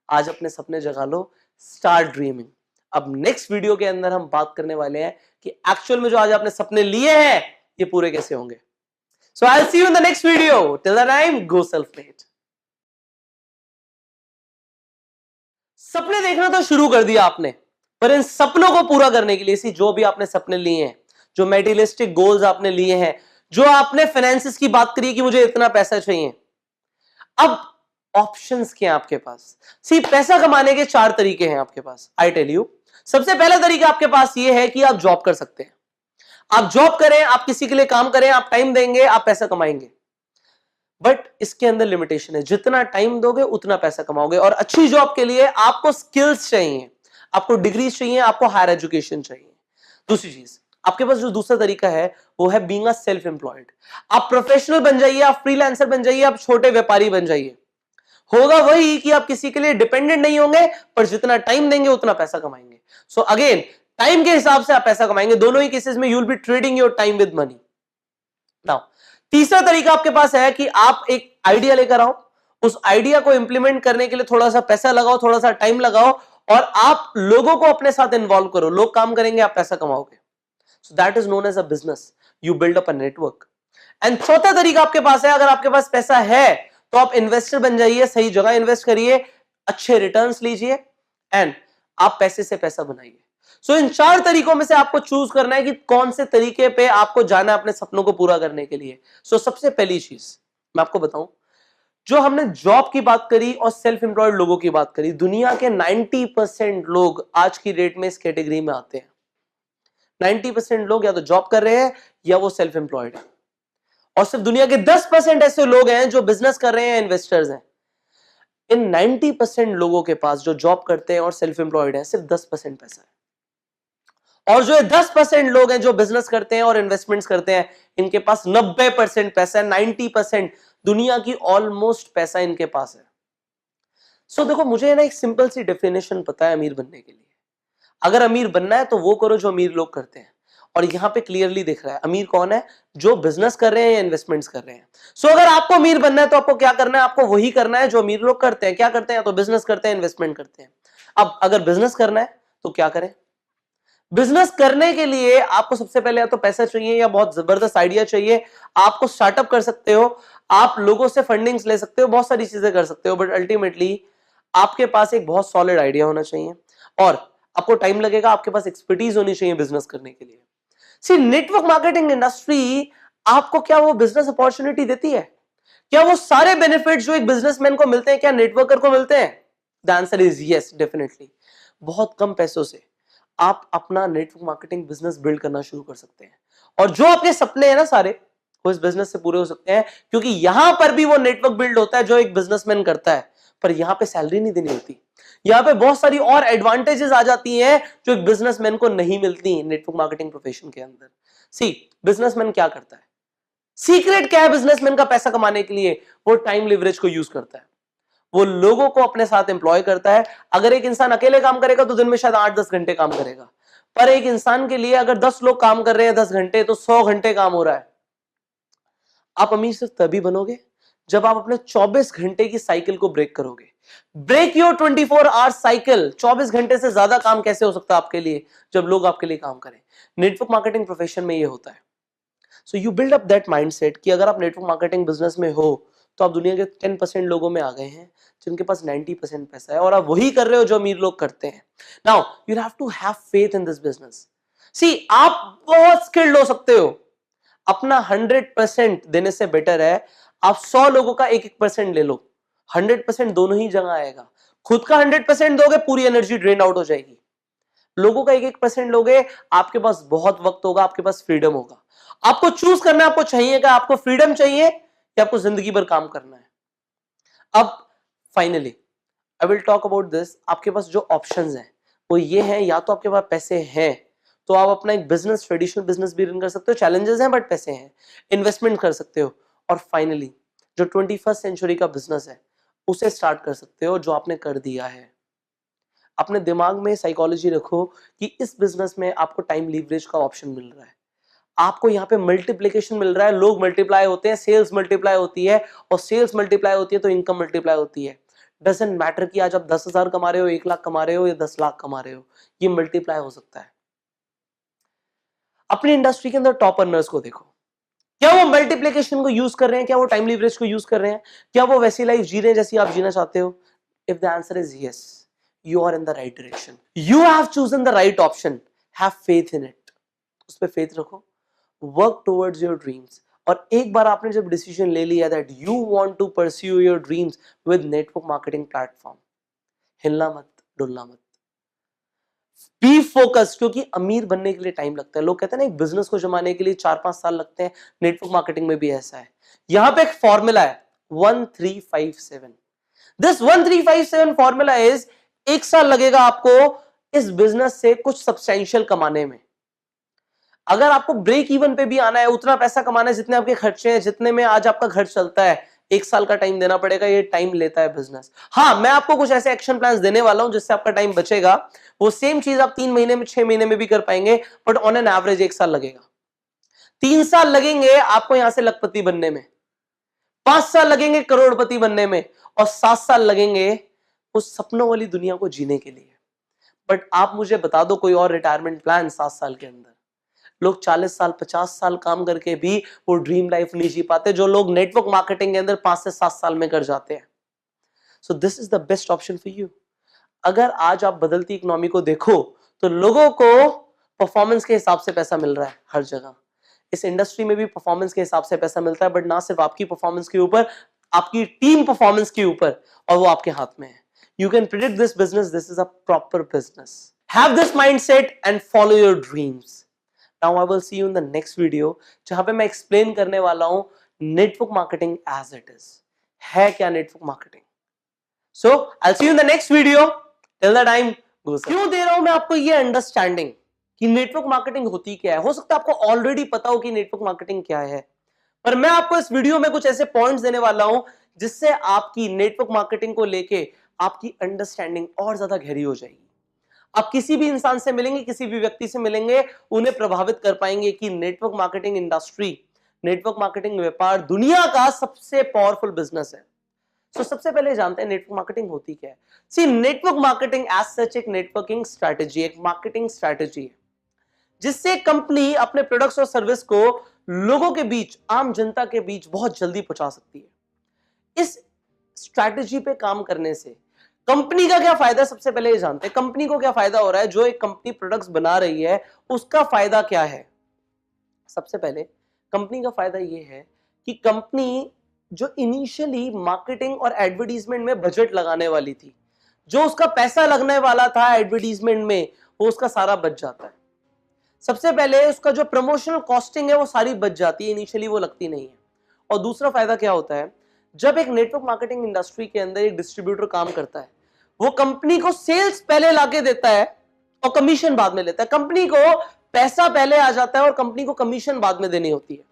आज अपने सपने जगा लो, स्टार्ट ड्रीमिंग। अब नेक्स्ट वीडियो के अंदर हम बात करने वाले हैं कि एक्चुअल में जो आज आपने सपने लिए हैं ये पूरे कैसे होंगे। So I will see you in the next video. Till the time, go self made. सपने देखना तो शुरू कर दिया आपने, पर इन सपनों को पूरा करने के लिए, जो भी आपने सपने लिए हैं, जो मेटेरियलिस्टिक गोल्स आपने लिए हैं, जो आपने फाइनेंसिस की बात करी कि मुझे इतना पैसा चाहिए, अब ऑप्शंस क्या हैं आपके पास? पैसा कमाने के 4 तरीके हैं आपके पास। आई टेल यू, सबसे पहला तरीका आपके पास ये है कि आप जॉब कर सकते हैं। आप जॉब करें, आप किसी के लिए काम करें, आप टाइम देंगे, आप पैसा कमाएंगे। बट इसके अंदर लिमिटेशन है, जितना टाइम दोगे उतना पैसा कमाओगे। और अच्छी जॉब के लिए आपको स्किल्स चाहिए, आपको डिग्रीज चाहिए, आपको हायर एजुकेशन चाहिए। दूसरी चीज, आपके पास जो दूसरा तरीका है वो है बीइंग अ सेल्फ एम्प्लॉयड। आप प्रोफेशनल बन जाइए, आप फ्रीलांसर बन जाइए, आप छोटे व्यापारी बन जाइए। होगा वही कि आप किसी के लिए डिपेंडेंट नहीं होंगे, पर जितना टाइम देंगे उतना पैसा कमाएंगे। सो अगेन, टाइम के हिसाब से आप पैसा कमाएंगे। दोनों ही केसेस में you will B trading your time with money. Now तीसरा तरीका आपके पास है कि आप एक आइडिया लेकर आओ, उस आइडिया को इंप्लीमेंट करने के लिए थोड़ा सा पैसा लगाओ, थोड़ा सा टाइम लगाओ, और आप लोगों को अपने साथ इन्वॉल्व करो। लोग काम करेंगे, आप पैसा कमाओगे। So that is known as a business. You build up a network. And चौथा तरीका आपके पास है, अगर आपके पास पैसा है तो आप इन्वेस्टर बन जाइए, सही जगह इन्वेस्ट करिए, अच्छे रिटर्न्स लीजिए, एंड आप पैसे से पैसा बनाइए। सो इन 4 तरीकों में से आपको चूज करना है कि कौन से तरीके पे आपको जाना है अपने सपनों को पूरा करने के लिए। सो सबसे पहली चीज मैं आपको बताऊं, जो हमने जॉब की बात करी और सेल्फ एम्प्लॉयड लोगों की बात करी, दुनिया के 90% लोग आज की डेट में इस कैटेगरी में आते हैं। 90% लोग या तो जॉब कर रहे हैं या वो सेल्फ एम्प्लॉयड है, और सिर्फ दुनिया के 10% ऐसे लोग हैं जो बिजनेस कर रहे हैं, इन्वेस्टर्स हैं। इन 90% लोगों के पास जो जॉब करते हैं और सेल्फ एम्प्लॉयड है, सिर्फ 10% पैसा है। और जो 10% लोग हैं जो बिजनेस करते हैं और इन्वेस्टमेंट्स करते हैं, इनके पास 90% पैसा है। 90% दुनिया की ऑलमोस्ट पैसा इनके पास है। सो देखो, मुझे ना एक सिंपल सी डेफिनेशन पता है अमीर बनने के लिए। अगर अमीर बनना है तो वो करो जो अमीर लोग करते हैं। और यहां पे क्लियरली दिख रहा है अमीर कौन है, जो बिजनेस कर रहे हैं या इन्वेस्टमेंट्स कर रहे हैं। सो अगर आपको अमीर बनना है तो आपको क्या करना है, आपको वही करना है जो अमीर लोग करते हैं। क्या करते हैं, तो बिजनेस करते हैं, इन्वेस्टमेंट करते हैं। अब अगर बिजनेस करना है तो क्या करें, बिजनेस करने के लिए आपको सबसे पहले या तो पैसा चाहिए या बहुत जबरदस्त आइडिया चाहिए। आपको स्टार्टअप कर सकते हो, आप लोगों से फंडिंग्स ले सकते हो, बहुत सारी चीजें कर सकते हो, बट अल्टीमेटली आपके पास एक बहुत सॉलिड आइडिया होना चाहिए और आपको टाइम लगेगा। आपके पास एक्सपर्टीज होनी चाहिए बिजनेस करने के लिए। सी, नेटवर्क मार्केटिंग इंडस्ट्री आपको क्या वो बिजनेस अपॉर्चुनिटी देती है? क्या वो सारे बेनिफिट्स जो एक बिजनेसमैन को मिलते हैं क्या नेटवर्कर को मिलते हैं? The answer is yes, definitely. बहुत कम पैसों से आप अपना नेटवर्क मार्केटिंग बिजनेस बिल्ड करना शुरू कर सकते हैं, और जो आपके सपने हैं ना सारे, वो इस बिजनेस से पूरे हो सकते हैं। क्योंकि यहां पर भी वो नेटवर्क बिल्ड होता है जो एक बिजनेसमैन करता है, पर यहां पे सैलरी नहीं देनी होती। यहां पे बहुत सारी और एडवांटेजेस आ जाती हैं जो एक बिजनेसमैन को नहीं मिलती नेटवर्क मार्केटिंग प्रोफेशन के अंदर। सी, बिजनेसमैन क्या करता है, सीक्रेट क्या है बिजनेसमैन का पैसा कमाने के लिए? वो टाइम लिवरेज को यूज करता है, वो लोगों को अपने साथ एम्प्लॉय करता है। अगर एक इंसान अकेले काम करेगा तो दिन में शायद 8-10 घंटे काम करेगा, पर एक इंसान के लिए अगर 10 लोग काम कर रहे हैं 10 घंटे, तो 100 घंटे काम हो रहा है। आप अमीर सिर्फ तभी बनोगे जब आप अपने 24 घंटे की साइकिल को ब्रेक करोगे। Break your 24 our cycle. 24 घंटे से ज्यादा काम कैसे हो सकता है आपके लिए जब लोग आपके लिए काम करें? नेटवर्क मार्केटिंग प्रोफेशन में ये होता है। So you build up that mindset कि अगर आप नेटवर्क मार्केटिंग बिजनेस में हो तो आप दुनिया के 10% लोगों में आ गए हैं जिनके पास 90% पैसा है, और आप वही कर रहे हो जो अमीर लोग करते हैं। Now you have to have faith in this business. See, आप बहुत स्किल्ड हो सकते हो, अपना 100% देने से बेटर है आप 100 लोगों का 1-1% ले लो। 100% दोनों ही जगह आएगा। खुद का 100% दोगे, पूरी एनर्जी ड्रेन आउट हो जाएगी। लोगों का 1-1% लोगे, आपके पास बहुत वक्त होगा, आपके पास फ्रीडम होगा। आपको चूज करना है, आपको चाहिए क्या, आपको फ्रीडम चाहिए या आपको जिंदगी भर काम करना है? अब finally I will talk about this. आपके पास जो ऑप्शंस हैं वो ये हैं, या तो आपके पास पैसे हैं तो आप अपना एक बिजनेस, ट्रेडिशनल बिजनेस भी रन कर सकते हो, चैलेंजेस हैं बट पैसे हैं, इन्वेस्टमेंट कर सकते हो, और फाइनली जो 21st सेंचुरी का बिजनेस है उसे स्टार्ट कर सकते हो जो आपने कर दिया है। अपने दिमाग में साइकोलॉजी रखो कि इस बिजनेस में आपको टाइम लीवरेज का ऑप्शन मिल रहा है, आपको यहाँ पे मल्टीप्लिकेशन मिल रहा है, लोग मल्टीप्लाई होते हैं, सेल्स मल्टीप्लाई होती है, और सेल्स मल्टीप्लाई होती है तो इनकम मल्टीप्लाई होती है। डजंट मैटर कि आज आप 10,000 कमा रहे हो, 1 लाख कमा रहे हो या 10 लाख कमा रहे हो, ये मल्टीप्लाई हो सकता है। अपनी इंडस्ट्री के अंदर टॉप अर्नर्स को देखो, क्या वो मल्टीप्लिकेशन को यूज कर रहे हैं, क्या वो टाइम लीवरेज को यूज कर रहे हैं, क्या वो वैसी लाइफ जी रहे हैं जैसी आप जीना चाहते हो? If the answer is yes, you are in the right direction, you have chosen the right option, have faith in it. उस पर फेथ रखो, वर्क टुवर्ड्स योर ड्रीम्स, और एक बार आपने जब डिसीजन ले लिया that you want to pursue your dreams with network marketing platform, हिलना मत, डुलना मत, बी फोकस। क्योंकि अमीर बनने के लिए टाइम लगता है। लोग कहते हैं ना एक बिजनेस को जमाने के लिए 4-5 साल लगते हैं, नेटवर्क मार्केटिंग में भी ऐसा है। यहां पे एक फॉर्मूला है 1357। दिस 1357 फॉर्मूला इज, 1 साल लगेगा आपको इस बिजनेस से कुछ सब्सटेंशियल कमाने में। अगर आपको ब्रेक इवन पे भी आना है, उतना पैसा कमाना है जितने आपके खर्चे हैं, जितने में आज आपका घर चलता है, 1 साल का टाइम देना पड़ेगा। ये टाइम लेता है बिजनेस। हाँ, मैं आपको कुछ ऐसे एक्शन प्लान्स देने वाला हूं जिससे आपका टाइम बचेगा। वो सेम चीज आप 3 महीने में, 6 महीने में भी कर पाएंगे, बट ऑन एन एवरेज 1 साल लगेगा। 3 साल लगेंगे आपको यहां से लखपति बनने में, 5 साल लगेंगे करोड़पति बनने में, और 7 साल लगेंगे उस सपनों वाली दुनिया को जीने के लिए। बट आप मुझे बता दो कोई और रिटायरमेंट प्लान 7 साल के अंदर? लोग 40 साल, 50 साल काम करके भी वो ड्रीम लाइफ नहीं जी पाते जो लोग नेटवर्क मार्केटिंग के अंदर 5 से 7 साल में कर जाते हैं। So this is the best option for you. अगर आज आप बदलती इकोनॉमी को देखो तो लोगों को परफॉर्मेंस के हिसाब से पैसा मिल रहा है हर जगह। इस इंडस्ट्री में भी परफॉर्मेंस के हिसाब से पैसा मिलता है, बट ना सिर्फ आपकी परफॉर्मेंस के ऊपर, आपकी टीम परफॉर्मेंस के ऊपर, और वो आपके हाथ में है। You can predict this business. This is a proper business. Have this mindset and follow your dreams. Now I will see you in the next video, जहां पे मैं explain करने वाला हूं network marketing as it is. है क्या network marketing? So I'll see you in the next video. Till the time, go. क्यों दे रहा हूं मैं आपको ये understanding कि नेटवर्क मार्केटिंग होती क्या है? हो सकता है आपको ऑलरेडी पता हो कि नेटवर्क मार्केटिंग क्या है, पर मैं आपको इस वीडियो में कुछ ऐसे पॉइंट्स देने वाला हूं जिससे आपकी नेटवर्क मार्केटिंग को लेके आपकी अंडरस्टैंडिंग और ज्यादा गहरी हो जाएगी। आप किसी भी इंसान से मिलेंगे, किसी भी व्यक्ति से मिलेंगे, उन्हें प्रभावित कर पाएंगे कि network marketing industry, network marketing व्यापार दुनिया का सबसे पावरफुल बिजनेस है। तो सबसे पहले जानते हैं नेटवर्क मार्केटिंग होती क्या है। सी, नेटवर्क मार्केटिंग एज सच एक नेटवर्किंग स्ट्रैटेजी, एक मार्केटिंग स्ट्रैटेजी है जिससे कंपनी अपने प्रोडक्ट्स और सर्विस को लोगों के बीच, आम जनता के बीच बहुत जल्दी पहुंचा सकती है। इस स्ट्रैटेजी पे काम करने से कंपनी का क्या फायदा, सबसे पहले ये जानते हैं कंपनी को क्या फायदा हो रहा है। जो एक कंपनी प्रोडक्ट्स बना रही है उसका फायदा क्या है। सबसे पहले कंपनी का फायदा ये है कि कंपनी जो इनिशियली मार्केटिंग और एडवर्टीजमेंट में बजट लगाने वाली थी, जो उसका पैसा लगने वाला था एडवर्टीजमेंट में, वो उसका सारा बच जाता है। सबसे पहले उसका जो प्रमोशनल कॉस्टिंग है वो सारी बच जाती है, इनिशियली वो लगती नहीं है। और दूसरा फायदा क्या होता है, जब एक नेटवर्क मार्केटिंग इंडस्ट्री के अंदर एक डिस्ट्रीब्यूटर काम करता है, वो कंपनी को सेल्स पहले लाके देता है और कमीशन बाद में लेता है। कंपनी को पैसा पहले आ जाता है और कंपनी को कमीशन बाद में देनी होती है।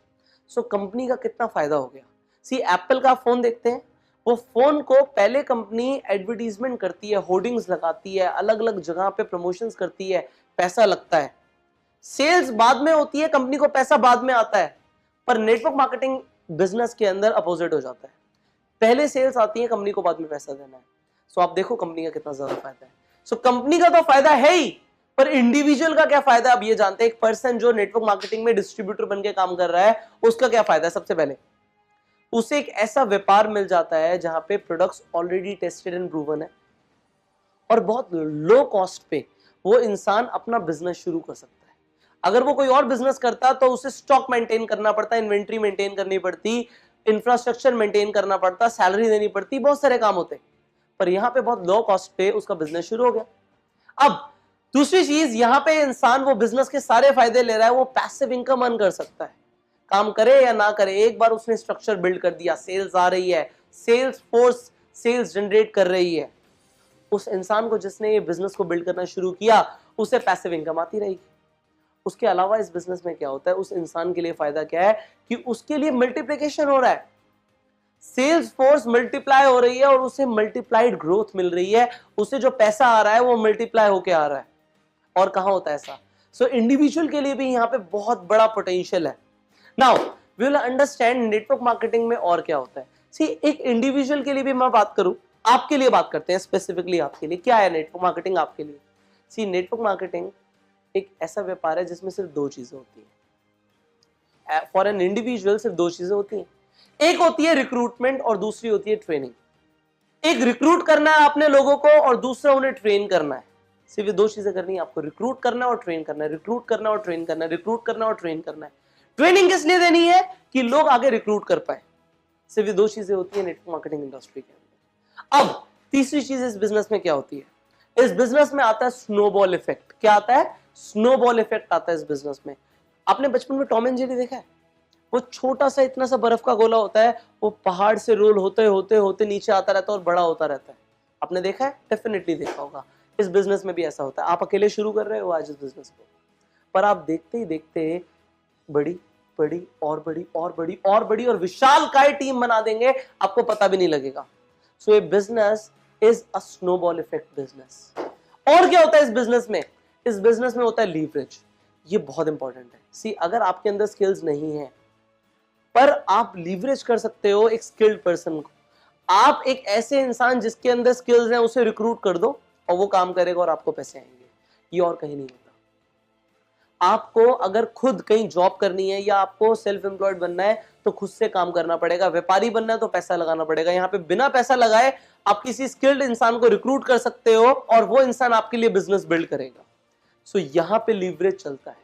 सो कंपनी का कितना फायदा हो गया। सी, एप्पल का फोन देखते हैं, वो फोन को पहले कंपनी एडवर्टीजमेंट करती है, होर्डिंग्स लगाती है, अलग अलग जगह पे प्रमोशंस करती है, पैसा लगता है, सेल्स बाद में होती है, कंपनी को पैसा बाद में आता है। पर नेटवर्क मार्केटिंग बिजनेस के अंदर अपोजिट हो जाता है, पहले सेल्स आती है, कंपनी को बाद में पैसा देना है। सो आप देखो कंपनी का कितना ज्यादा फायदा है। सो कंपनी का तो फायदा है ही, पर इंडिविजुअल का क्या फायदा अब ये जानते हैं। एक पर्सन जो नेटवर्क मार्केटिंग में डिस्ट्रीब्यूटर बनके काम कर रहा है, उसका क्या फायदा है। सबसे पहले उसे एक ऐसा व्यापार मिल जाता है जहां पे products already tested and proven है और बहुत लो कॉस्ट पे वो इंसान अपना बिजनेस शुरू कर सकता है। अगर वो कोई और बिजनेस करता तो उसे स्टॉक मेंटेन करना पड़ता, इन्वेंट्री मेंटेन करनी पड़ती, इंफ्रास्ट्रक्चर मेंटेन करना पड़ता, सैलरी देनी पड़ती, बहुत सारे काम होते। पर यहां पे बहुत लो कॉस्ट पे उसका बिजनेस शुरू हो गया। अब दूसरी चीज, यहां पे इंसान वो बिजनेस के सारे फायदे ले रहा है, वो पैसिव इनकम अर्न कर सकता है, काम करे या ना करे। एक बार उसने स्ट्रक्चर बिल्ड कर दिया, सेल्स आ रही है, सेल्स फोर्स सेल्स जनरेट कर रही है, उस इंसान को जिसने ये बिजनेस को बिल्ड करना शुरू किया, उसे पैसिव इनकम आती रहेगी। उसके अलावा इस बिजनेस में क्या होता है, उस इंसान के लिए फायदा क्या है कि उसके लिए मल्टीप्लिकेशन हो रहा है, सेल्स फोर्स मल्टीप्लाई हो रही है और उसे मल्टीप्लाइड ग्रोथ मिल रही है। उसे जो पैसा आ रहा है वो मल्टीप्लाई होके आ रहा है। और कहां होता है ऐसा। सो इंडिविजुअल के लिए भी यहां पे बहुत बड़ा पोटेंशियल है। Now we will understand network marketing में और क्या होता है। सी, एक इंडिविजुअल के लिए भी मैं बात करूं, आपके लिए बात करते हैं स्पेसिफिकली आपके लिए, क्या है नेटवर्क मार्केटिंग आपके लिए। सी, नेटवर्क मार्केटिंग एक ऐसा व्यापार है जिसमें सिर्फ दो चीजें होती है। फॉर एन इंडिविजुअल सिर्फ दो चीजें होती हैं, एक होती है रिक्रूटमेंट और दूसरी होती है ट्रेनिंग। एक रिक्रूट करना है आपने लोगों को और दूसरा उन्हें ट्रेन करना है। सिर्फ ये दो चीजें करनी है आपको, रिक्रूट करना है और ट्रेन करना है, रिक्रूट करना और ट्रेन करना है, रिक्रूट करना और ट्रेन करना है। ट्रेनिंग किस लिए देनी है कि लोग आगे रिक्रूट कर पाए। सिर्फ ये दो चीजें होती है नेटवर्क मार्केटिंग इंडस्ट्री के अंदर। अब तीसरी चीज इस बिजनेस में क्या होती है, इस बिजनेस में आता है स्नोबॉल इफेक्ट। क्या आता है, स्नोबॉल इफेक्ट आता है इस बिजनेस में। आपने बचपन में टॉम एंड जेरी देखा है, वो छोटा सा इतना सा बर्फ का गोला होता है, वो पहाड़ से रोल होते होते होते नीचे आता रहता है और बड़ा होता रहता है। आपने देखा है, डेफिनेटली देखा होगा। इस बिजनेस में भी ऐसा होता है। आप अकेले शुरू कर रहे हो आज इस बिजनेस को, पर आप देखते ही देखते बड़ी बड़ी और बड़ी और बड़ी और बड़ी और विशालकाय टीम बना देंगे, आपको पता भी नहीं लगेगा। सो ये business is a snowball effect business. और क्या होता है इस बिजनेस में, इस बिजनेस में होता है लीवरेज। ये बहुत इंपॉर्टेंट है। सी, अगर आपके अंदर स्किल्स नहीं है पर आप लीवरेज कर सकते हो एक स्किल्ड पर्सन को। आप एक ऐसे इंसान जिसके अंदर स्किल्स हैं उसे रिक्रूट कर दो और वो काम करेगा और आपको पैसे आएंगे। ये और कहीं नहीं होता। आपको अगर खुद कहीं जॉब करनी है या आपको सेल्फ एम्प्लॉयड बनना है तो खुद से काम करना पड़ेगा। व्यापारी बनना है तो पैसा लगाना पड़ेगा। यहाँ पे बिना पैसा लगाए आप किसी स्किल्ड इंसान को रिक्रूट कर सकते हो और वो इंसान आपके लिए बिजनेस बिल्ड करेगा। सो यहां पे लीवरेज चलता है।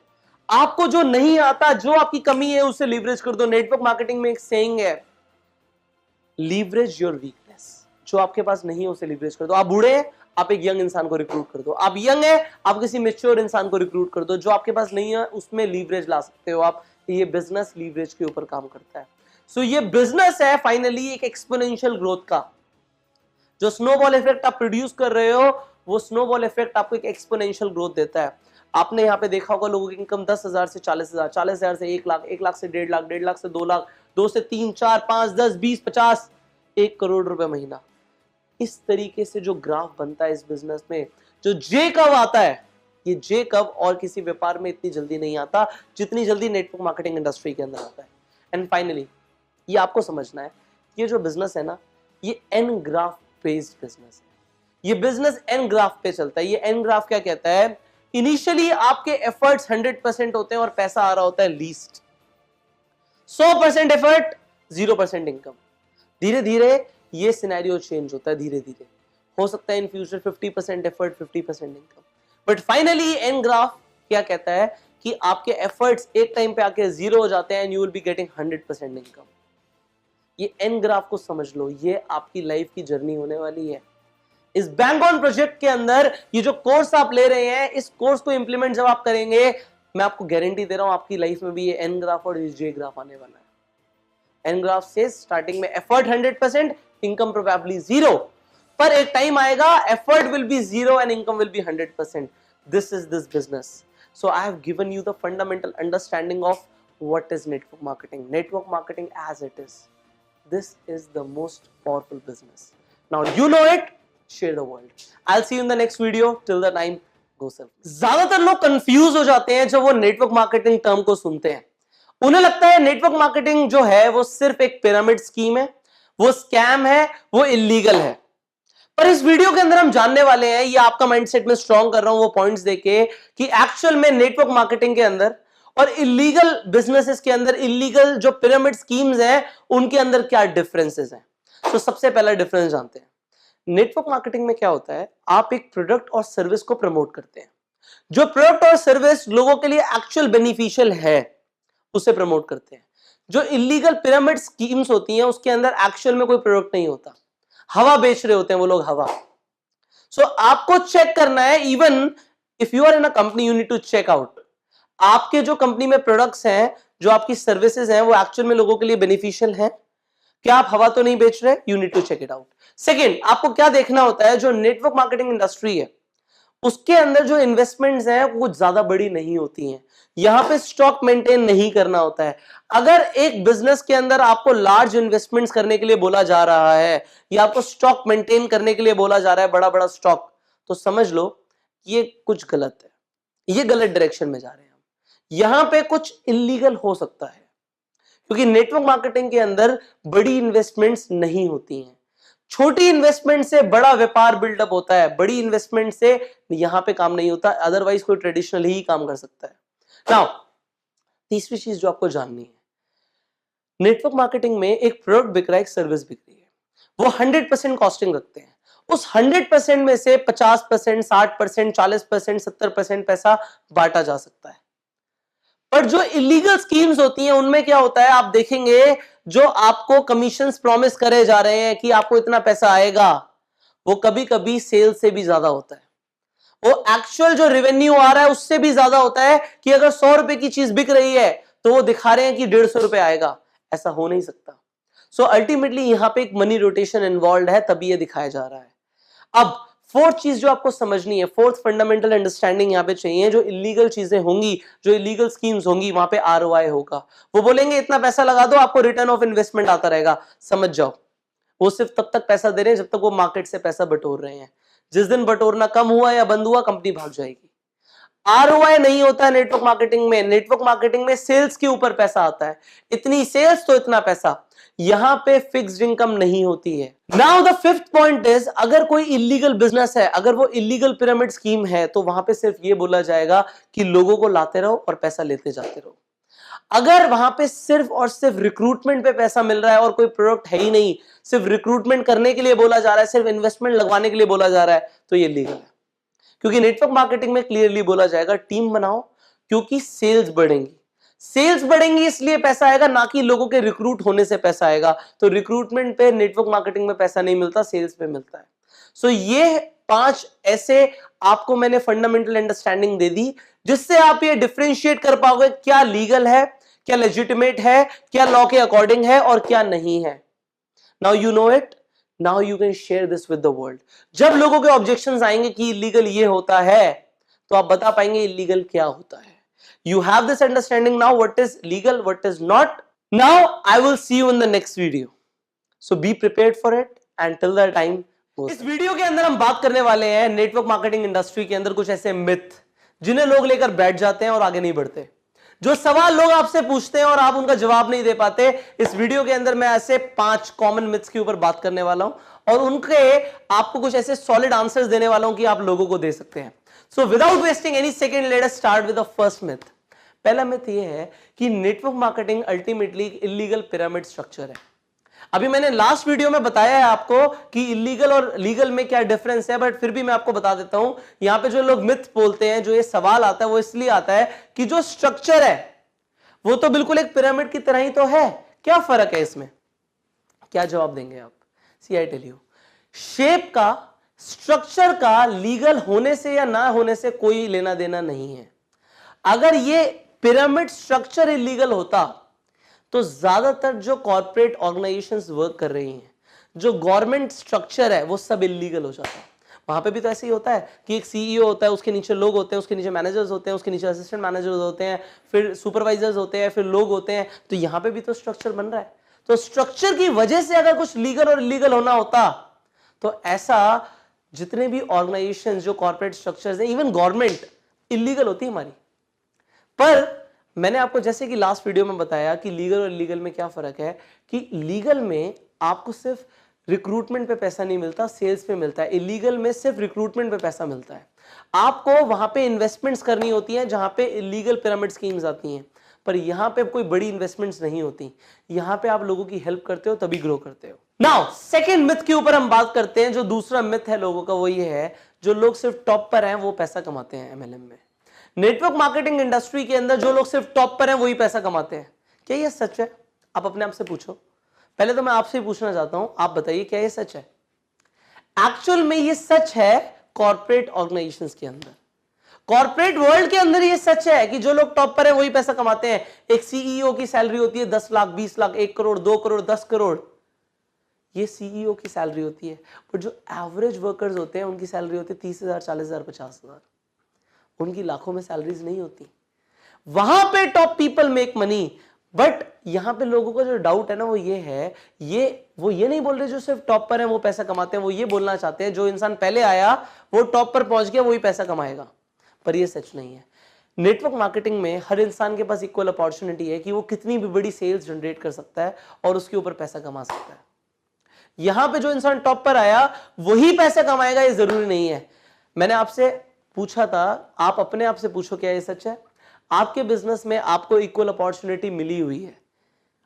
आपको जो नहीं आता, जो आपकी कमी है, उसे लीवरेज कर दो। नेटवर्क मार्केटिंग में एक सेइंग है, लीवरेज योर वीकनेस। जो आपके पास नहीं है उसे लीवरेज कर दो। आप बूढ़े हैं, आप एक यंग इंसान को रिक्रूट कर दो। आप यंग है, आप किसी मैच्योर इंसान को रिक्रूट कर दो। जो आपके पास नहीं है उसमें लीवरेज ला सकते हो आप। ये बिजनेस लीवरेज के ऊपर काम करता है। सो ये बिजनेस है फाइनली एक एक्सपोनेंशियल ग्रोथ का। जो स्नोबॉल इफेक्ट आप प्रोड्यूस कर रहे हो, वो स्नोबॉल इफेक्ट आपको एक एक्सपोनेंशियल ग्रोथ देता है। आपने यहाँ पे देखा होगा लोगों की इनकम 10,000 से 40,000, 40,000 से 1 लाख, 1 लाख से 1.5 लाख, 1.5 लाख से 2 लाख, 2 से 3, 4, 5, 10, 20, 50, 1 करोड़ रुपए महीना। इस तरीके से जो ग्राफ बनता है इस बिजनेस में, जो जे कब आता है, ये जे कब और किसी व्यापार में इतनी जल्दी नहीं आता जितनी जल्दी नेटवर्क मार्केटिंग इंडस्ट्री के अंदर आता है। एंड फाइनली ये आपको समझना है, ये जो बिजनेस है ना, ये एन ग्राफ बेस्ड बिजनेस है। ये बिजनेस एन ग्राफ पे चलता है। ये एन ग्राफ क्या कहता है, इनिशियली आपके एफर्ट्स 100% होते हैं और पैसा आ रहा होता है लीस्ट। 100% effort, 0% income. धीरे धीरे ये सिनेरियो चेंज होता है, धीरे धीरे हो सकता है in future 50% effort, 50% income. But finally N graph क्या कहता है कि आपके एफर्ट्स एक टाइम पे आके 0 हो जाते हैं and you will be getting 100% income. ये एन ग्राफ को समझ लो, ये आपकी लाइफ की जर्नी होने वाली है। इस बैंक ऑन प्रोजेक्ट के अंदर ये जो कोर्स आप ले रहे हैं, इस कोर्स को इंप्लीमेंट जब आप करेंगे, मैं आपको गारंटी दे रहा हूं आपकी लाइफ में भी ये एन ग्राफ और जे ग्राफ आने वाला है। एन ग्राफ से स्टार्टिंग में एफर्ट 100%, इनकम प्रोबेबली 0, पर एक टाइम आएगा effort will be 0 and income will be 100%। This is this business. So I have given you the fundamental understanding of what is network marketing. Network marketing as it is, this is the most powerful business. Now you know it, share the world. I'll see you in the next video. Till the time, go self. ज्यादातर लोग confuse हो जाते हैं जब वो network marketing term को सुनते हैं। उन्हें लगता है नेटवर्क मार्केटिंग जो है वो सिर्फ एक पिरामिड स्कीम है, वो स्कैम है, वो इलीगल है। पर इस वीडियो के अंदर हम जानने वाले हैं, ये आपका माइंडसेट में स्ट्रॉन्ग कर रहा हूं वो पॉइंट्स देके, कि एक्चुअल में नेटवर्क मार्केटिंग के अंदर और इलीगल बिजनेसेस के अंदर, इलीगल जो पिरामिड स्कीम्स हैं, उनके अंदर क्या डिफरेंसेस हैं। तो सबसे पहला डिफरेंस जानते हैं। नेटवर्क मार्केटिंग में क्या होता है, आप एक प्रोडक्ट और सर्विस को प्रमोट करते हैं। जो प्रोडक्ट और सर्विस लोगों के लिए एक्चुअल बेनिफिशियल है, उसे प्रमोट करते हैं। जो इलीगल पिरामिड स्कीम्स होती हैं, उसके अंदर एक्चुअल में कोई प्रोडक्ट नहीं होता, हवा बेच रहे होते हैं वो लोग, हवा। सो आपको चेक करना है, even if you are in a company, you need to check out आपके जो कंपनी में प्रोडक्ट्स हैं, जो आपकी सर्विसेज हैं, वो एक्चुअल में लोगों के लिए बेनिफिशियल हैं। क्या आप हवा तो नहीं बेच रहे? You need to check it out. Second, आपको क्या देखना होता है, जो नेटवर्क मार्केटिंग इंडस्ट्री है उसके अंदर जो इन्वेस्टमेंट्स हैं वो कुछ ज्यादा बड़ी नहीं होती हैं। यहां पे स्टॉक मेंटेन नहीं करना होता है। अगर एक बिजनेस के अंदर आपको लार्ज इन्वेस्टमेंट्स करने के लिए बोला जा रहा है, या आपको स्टॉक मेंटेन करने के लिए बोला जा रहा है, बड़ा बड़ा स्टॉक, तो समझ लो ये कुछ गलत है, ये गलत डायरेक्शन में जा रहे हैं। यहां पे कुछ इलीगल हो सकता है, क्योंकि नेटवर्क मार्केटिंग के अंदर बड़ी इन्वेस्टमेंट्स नहीं होती हैं। छोटी इन्वेस्टमेंट से बड़ा व्यापार बिल्डअप होता है, बड़ी इन्वेस्टमेंट से यहां पे काम नहीं होता, अदरवाइज कोई ट्रेडिशनल ही काम कर सकता है। नाउ तीसरी चीज जो आपको जाननी है, नेटवर्क मार्केटिंग में एक प्रोडक्ट बिक रहा है, एक सर्विस बिक रही है, वो 100% कॉस्टिंग रखते हैं। उस 100% में से 50%, 60%, 40%, 70% पैसा बांटा जा सकता है। पर जो इलीगल स्कीम्स होती हैं उनमें क्या होता है, आप देखेंगे जो आपको कमीशंस प्रॉमिस करे जा रहे हैं कि आपको इतना पैसा आएगा, वो कभी कभी सेल्स से भी ज्यादा होता है। वो एक्चुअल जो रेवेन्यू आ रहा है उससे भी ज्यादा होता है, कि अगर 100 रुपए की चीज बिक रही है तो वो दिखा रहे हैं कि 150 रुपए आएगा। ऐसा हो नहीं सकता। सो अल्टीमेटली यहां पे एक मनी रोटेशन इन्वॉल्व है, तभी ये दिखाया जा रहा है। अब फोर्थ चीज जो आपको समझनी है, फोर्थ फंडामेंटल अंडरस्टैंडिंग यहां पे चाहिए, जो इलीगल चीजें होंगी, जो इलीगल स्कीम्स होंगी, वहां पे आरओआई होगा। वो बोलेंगे इतना पैसा लगा दो, आपको रिटर्न ऑफ इन्वेस्टमेंट आता रहेगा। समझ जाओ, वो सिर्फ तब तक पैसा दे रहे हैं जब तक वो मार्केट से पैसा बटोर रहे हैं। जिस दिन बटोरना कम हुआ या बंद हुआ, कंपनी भाग जाएगी। आरओआई नहीं होता है नेटवर्क मार्केटिंग में। नेटवर्क मार्केटिंग में सेल्स के ऊपर पैसा आता है, इतनी सेल्स तो इतना पैसा। यहां पे फिक्स्ड इनकम नहीं होती है। Now the fifth point is, अगर कोई इलीगल बिजनेस है, अगर वो इलीगल पिरामिड स्कीम है, तो वहां पे सिर्फ ये बोला जाएगा कि लोगों को लाते रहो और पैसा लेते जाते रहो। अगर वहां पे सिर्फ और सिर्फ रिक्रूटमेंट पे पैसा मिल रहा है और कोई प्रोडक्ट है ही नहीं, सिर्फ रिक्रूटमेंट करने के लिए बोला जा रहा है, सिर्फ इन्वेस्टमेंट लगवाने के लिए बोला जा रहा है, तो ये लीगल है। क्योंकि नेटवर्क मार्केटिंग में क्लियरली बोला जाएगा टीम बनाओ, क्योंकि सेल्स बढ़ेंगी। सेल्स बढ़ेंगी इसलिए पैसा आएगा, ना कि लोगों के रिक्रूट होने से पैसा आएगा। तो रिक्रूटमेंट पे, नेटवर्क मार्केटिंग में पैसा नहीं मिलता, सेल्स पे मिलता है। सो ये 5 ऐसे आपको मैंने फंडामेंटल अंडरस्टैंडिंग दे दी, जिससे आप ये डिफरेंशिएट कर पाओगे क्या लीगल है, क्या लेजिटिमेट है, क्या लॉ के अकॉर्डिंग है और क्या नहीं है। Now you know it, now you can share this with the world. जब लोगों के ऑब्जेक्शंस आएंगे कि इलीगल ये होता है, तो आप बता पाएंगे इलीगल क्या होता है। You have this understanding now what is legal, what is not. Now I will see you in the next video. So be prepared for it and till that time. इस वीडियो के अंदर हम बात करने वाले हैं नेटवर्क मार्केटिंग इंडस्ट्री के अंदर कुछ ऐसे मिथ जिन्हें लोग लेकर बैठ जाते हैं और आगे नहीं बढ़ते। जो सवाल लोग आपसे पूछते हैं और आप उनका जवाब नहीं दे पाते, इस वीडियो के अंदर मैं ऐसे 5 कॉमन मिथ्स के ऊपर बात करने वाला हूं और उनके आपको कुछ ऐसे सॉलिड आंसर्स देने वाला हूं कि आप लोगों को दे सकते हैं। So without wasting any second, let us start with the first myth. पहला मिथ यह है कि network marketing ultimately illegal pyramid structure है। अभी मैंने लास्ट वीडियो में बताया है आपको कि इलीगल और लीगल में क्या डिफरेंस है, बट फिर भी मैं आपको बता देता हूं। यहां पे जो लोग मिथ बोलते हैं, जो ये सवाल आता है, वो इसलिए आता है कि जो स्ट्रक्चर है वो तो बिल्कुल एक पिरामिड की तरह ही तो है, क्या फर्क है इसमें? क्या जवाब देंगे आप? सी आई टेल यू, शेप का, स्ट्रक्चर का लीगल होने से या ना होने से कोई लेना देना नहीं है। अगर ये पिरामिड स्ट्रक्चर इलीगल होता तो ज्यादातर जो कॉर्पोरेट ऑर्गेनाइजेशंस वर्क कर रही हैं, जो गवर्नमेंट स्ट्रक्चर है, वो सब इलीगल हो जाता है। वहां पे भी तो ऐसे ही होता है कि एक सीईओ होता है, उसके नीचे लोग होते हैं, उसके नीचे मैनेजर्स होते हैं, उसके नीचे असिस्टेंट मैनेजर्स होते हैं, फिर सुपरवाइजर्स होते हैं, फिर लोग होते हैं। तो यहां पे भी तो स्ट्रक्चर बन रहा है। तो स्ट्रक्चर की वजह से अगर कुछ लीगल और इलीगल होना होता तो ऐसा जितने भी ऑर्गेनाइजेशन, जो कॉर्पोरेट स्ट्रक्चर्स हैं, इवन गवर्नमेंट इलीगल होती है हमारी। पर मैंने आपको जैसे कि लास्ट वीडियो में बताया कि लीगल और इलीगल में क्या फर्क है, कि लीगल में आपको सिर्फ रिक्रूटमेंट पे पैसा नहीं मिलता, सेल्स पे मिलता है। इलीगल में सिर्फ रिक्रूटमेंट पे पैसा मिलता है। आपको वहां पे इन्वेस्टमेंट्स करनी होती हैं जहां पे इलीगल पिरामिड स्कीम्स आती हैं, पर यहां पे कोई बड़ी इन्वेस्टमेंट्स नहीं होती। यहां पे आप लोगों की हेल्प करते हो तभी ग्रो करते हो। नाउ सेकेंड मिथ के ऊपर हम बात करते हैं। जो दूसरा मिथ है लोगों का, वो ये है जो लोग सिर्फ टॉप पर हैं वो पैसा कमाते हैं एमएलएम में। नेटवर्क मार्केटिंग इंडस्ट्री के अंदर जो लोग सिर्फ टॉप पर हैं वही पैसा कमाते हैं। क्या यह सच है? आप अपने आप से पूछो। पहले तो मैं आपसे ही पूछना चाहता हूं, आप बताइए क्या यह सच है? एक्चुअल में यह सच है कॉर्पोरेट ऑर्गेनाइजेशंस के अंदर, कॉर्पोरेट वर्ल्ड के अंदर यह सच है कि जो लोग टॉप पर हैं वही पैसा कमाते हैं। एक सीईओ की सैलरी होती है 10 लाख, 20 लाख, 1 करोड़, 2 करोड़, 10 करोड़। ये सीईओ की सैलरी होती है। पर जो एवरेज वर्कर्स होते हैं उनकी सैलरी होती है 30,000, 40,000, 50,000। उनकी लाखों में सैलरीज नहीं होती। वहां पे top people make money. But यहां पे लोगों का जो डाउट है ना, वो ये है, वो ये नहीं बोल रहे जो सिर्फ टॉप पर है वो पैसा कमाते हैं। वो ये बोलना चाहते हैं जो इंसान पहले आया वो टॉप पर पहुंच गया वही पैसा कमाएगा। पर ये सच नहीं है। नेटवर्क मार्केटिंग में हर इंसान के पास इक्वल अपॉर्चुनिटी है कि वो कितनी भी बड़ी सेल्स जनरेट कर सकता है और उसके ऊपर पैसा कमा सकता है। यहां पे जो इंसान टॉप पर आया वही पैसा कमाएगा, ये जरूरी नहीं है। मैंने आपसे पूछा था, आप अपने आप से पूछो क्या ये सच है? आपके बिजनेस में आपको इक्वल अपॉर्चुनिटी मिली हुई है।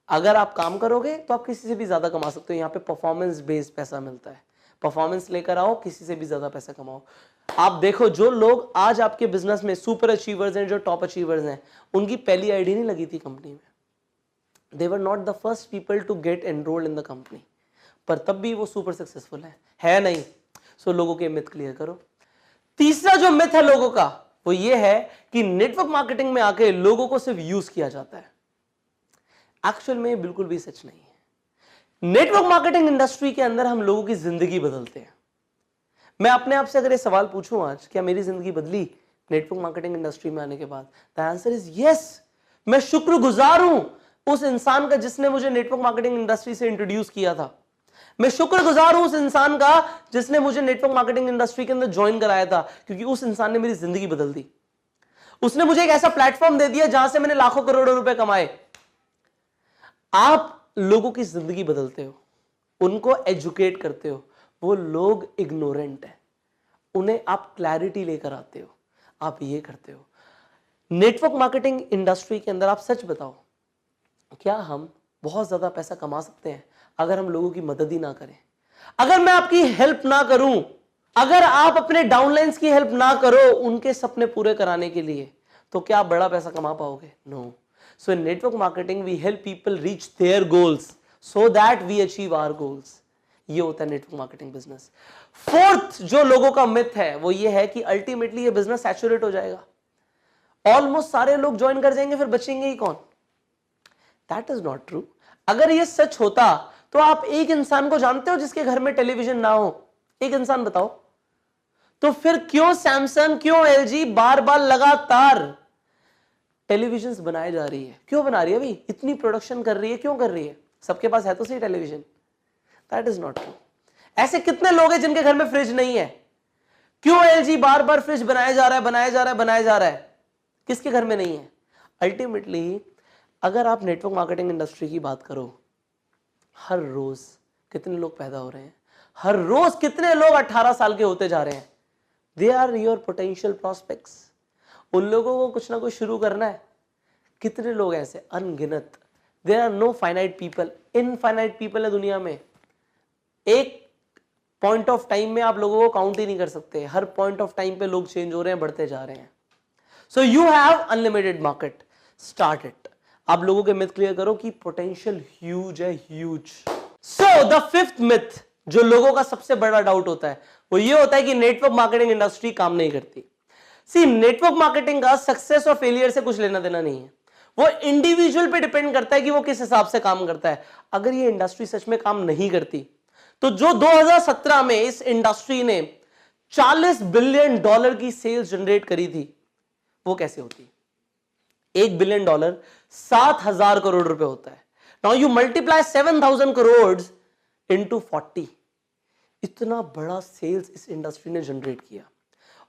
अगर आप काम करोगे तो आप किसी से भी ज्यादा कमा सकते हो। यहाँ पे परफॉर्मेंस बेस्ड पैसा मिलता है। परफॉर्मेंस लेकर आओ, किसी से भी ज्यादा पैसा कमाओ। आप देखो जो लोग आज आपके बिजनेस में सुपर अचीवर्स हैं, जो टॉप अचीवर्स हैं, उनकी पहली आईडी नहीं लगी थी कंपनी में। They were not the first people to get enrolled in the company, पर तब भी वो सुपर सक्सेसफुल है नहीं। सो लोगों के मिथ क्लियर करो। तीसरा जो मिथ है लोगों का, वो ये है कि नेटवर्क मार्केटिंग में आके लोगों को सिर्फ यूज किया जाता है। एक्चुअल में बिल्कुल भी सच नहीं है। नेटवर्क मार्केटिंग इंडस्ट्री के अंदर हम लोगों की जिंदगी बदलते हैं। मैं अपने आप से अगर ये सवाल पूछूं आज, क्या मेरी जिंदगी बदली नेटवर्क मार्केटिंग इंडस्ट्री में आने के बाद? The answer is yes. मैं शुक्रगुजार हूं उस इंसान का जिसने मुझे नेटवर्क मार्केटिंग इंडस्ट्री से इंट्रोड्यूस किया था। मैं शुक्रगुजार हूं उस इंसान का जिसने मुझे नेटवर्क मार्केटिंग इंडस्ट्री के अंदर ज्वाइन कराया था, क्योंकि उस इंसान ने मेरी जिंदगी बदल दी। उसने मुझे एक ऐसा प्लेटफॉर्म दे दिया जहां से मैंने लाखों करोड़ों रुपए कमाए। आप लोगों की जिंदगी बदलते हो, उनको एजुकेट करते हो। वो लोग इग्नोरेंट है, उन्हें आप क्लैरिटी लेकर आते हो। आप ये करते हो। नेटवर्क मार्केटिंग इंडस्ट्री के अंदर आप सच बताओ, क्या हम बहुत ज्यादा पैसा कमा सकते हैं अगर हम लोगों की मदद ही ना करें? अगर मैं आपकी हेल्प ना करूं अगर आप अपने डाउनलाइंस की हेल्प ना करो उनके सपने पूरे कराने के लिए, तो क्या आप बड़ा पैसा कमा पाओगे? No. So in network marketing we help people reach their goals so that we achieve our goals. ये होता है नेटवर्क मार्केटिंग बिजनेस. फोर्थ जो लोगों का मिथ है वो ये है कि अल्टीमेटली ये बिजनेस सैचुरेट हो जाएगा, ऑलमोस्ट सारे लोग ज्वाइन कर जाएंगे, फिर बचेंगे ही कौन? That is not true. अगर ये सच होता तो आप एक इंसान को जानते हो जिसके घर में टेलीविजन ना हो? एक इंसान बताओ. तो फिर क्यों सैमसंग, क्यों एलजी बार बार लगातार टेलीविजन बनाए जा रही है? क्यों बना रही है भाई? इतनी प्रोडक्शन कर रही है, क्यों कर रही है? सबके पास है तो सही television. That is not true. ऐसे कितने लोग हैं जिनके घर में फ्रिज नहीं है? क्यों एलजी बार बार फ्रिज बनाया जा रहा है, बनाया जा रहा है, बनाया जा रहा है? किसके घर में नहीं है? अल्टीमेटली अगर आप नेटवर्क मार्केटिंग इंडस्ट्री की बात करो, हर रोज कितने लोग पैदा हो रहे हैं, हर रोज कितने लोग 18 साल के होते जा रहे हैं. They are your potential prospects. उन लोगों को कुछ ना कुछ शुरू करना है. कितने लोग ऐसे? अनगिनत. There are no finite people, infinite people है दुनिया में. एक पॉइंट ऑफ टाइम में आप लोगों को काउंट ही नहीं कर सकते. हर पॉइंट ऑफ टाइम पे लोग चेंज हो रहे हैं, बढ़ते जा रहे हैं. So you have unlimited market, start it. आप लोगों के मिथ क्लियर करो कि पोटेंशियल ह्यूज है, huge. So the fifth myth जो लोगों का सबसे बड़ा डाउट होता है वो ये होता है कि नेटवर्क मार्केटिंग इंडस्ट्री काम नहीं करती. सी, नेटवर्क मार्केटिंग का सक्सेस और फेलियर से कुछ लेना देना नहीं है. वो इंडिविजुअल पे डिपेंड करता है कि वो किस हिसाब से काम करता है. अगर ये इंडस्ट्री सच में काम नहीं करती तो जो 2017 में इस इंडस्ट्री ने $40 बिलियन की सेल्स जनरेट करी थी वो कैसे होती? $1 बिलियन 7,000 करोड़ रुपए होता है. Now you multiply 7,000 crore into 40. इतना बड़ा सेल्स इस इंडस्ट्री ने जनरेट किया.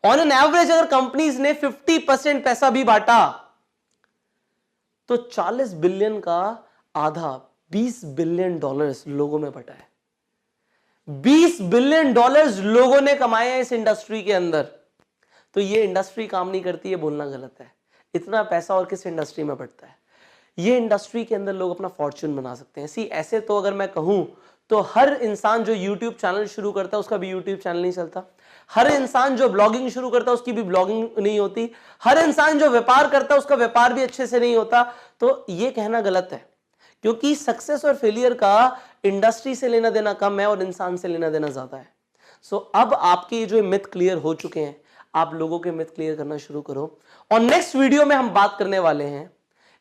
ऑन एन एवरेज अगर कंपनीज ने 50% पैसा भी बांटा तो 40 बिलियन का आधा $20 बिलियन लोगों में बटा है. $20 बिलियन लोगों ने कमाए हैं इस इंडस्ट्री के अंदर. तो ये इंडस्ट्री काम नहीं करती है बोलना गलत है. इतना पैसा और किस इंडस्ट्री में बढ़ता है? ये इंडस्ट्री के अंदर लोग अपना फॉर्च्यून बना सकते हैं. सी, ऐसे तो अगर मैं कहूं तो हर इंसान जो YouTube चैनल शुरू करता है उसका भी YouTube चैनल नहीं चलता. हर इंसान जो ब्लॉगिंग शुरू करता है उसकी भी ब्लॉगिंग नहीं होती. हर इंसान जो व्यापार करता है उसका व्यापार भी अच्छे से नहीं होता. तो ये कहना गलत है क्योंकि सक्सेस और फेलियर का इंडस्ट्री से लेना देना कम है और इंसान से लेना देना ज्यादा है. सो अब आपके जो मिथ क्लियर हो चुके हैं, आप लोगों के मिथ क्लियर करना शुरू करो. और नेक्स्ट वीडियो में हम बात करने वाले हैं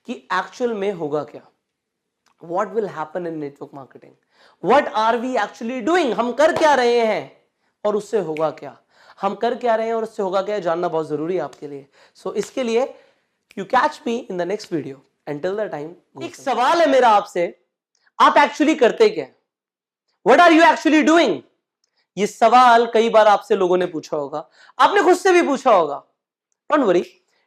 कि एक्चुअल में होगा क्या. What will happen in network marketing? What are we actually doing? हम कर क्या रहे हैं और उससे होगा क्या? हम कर क्या रहे हैं और उससे होगा क्या, जानना बहुत जरूरी है आपके लिए. सो इसके लिए you catch me in the next video. Until the time, एक सवाल है मेरा आपसे, आप एक्चुअली करते क्या? What are you actually doing? ये सवाल कई बार आपसे लोगों ने पूछा होगा, आपने खुद से भी पूछा होगा. Don't worry,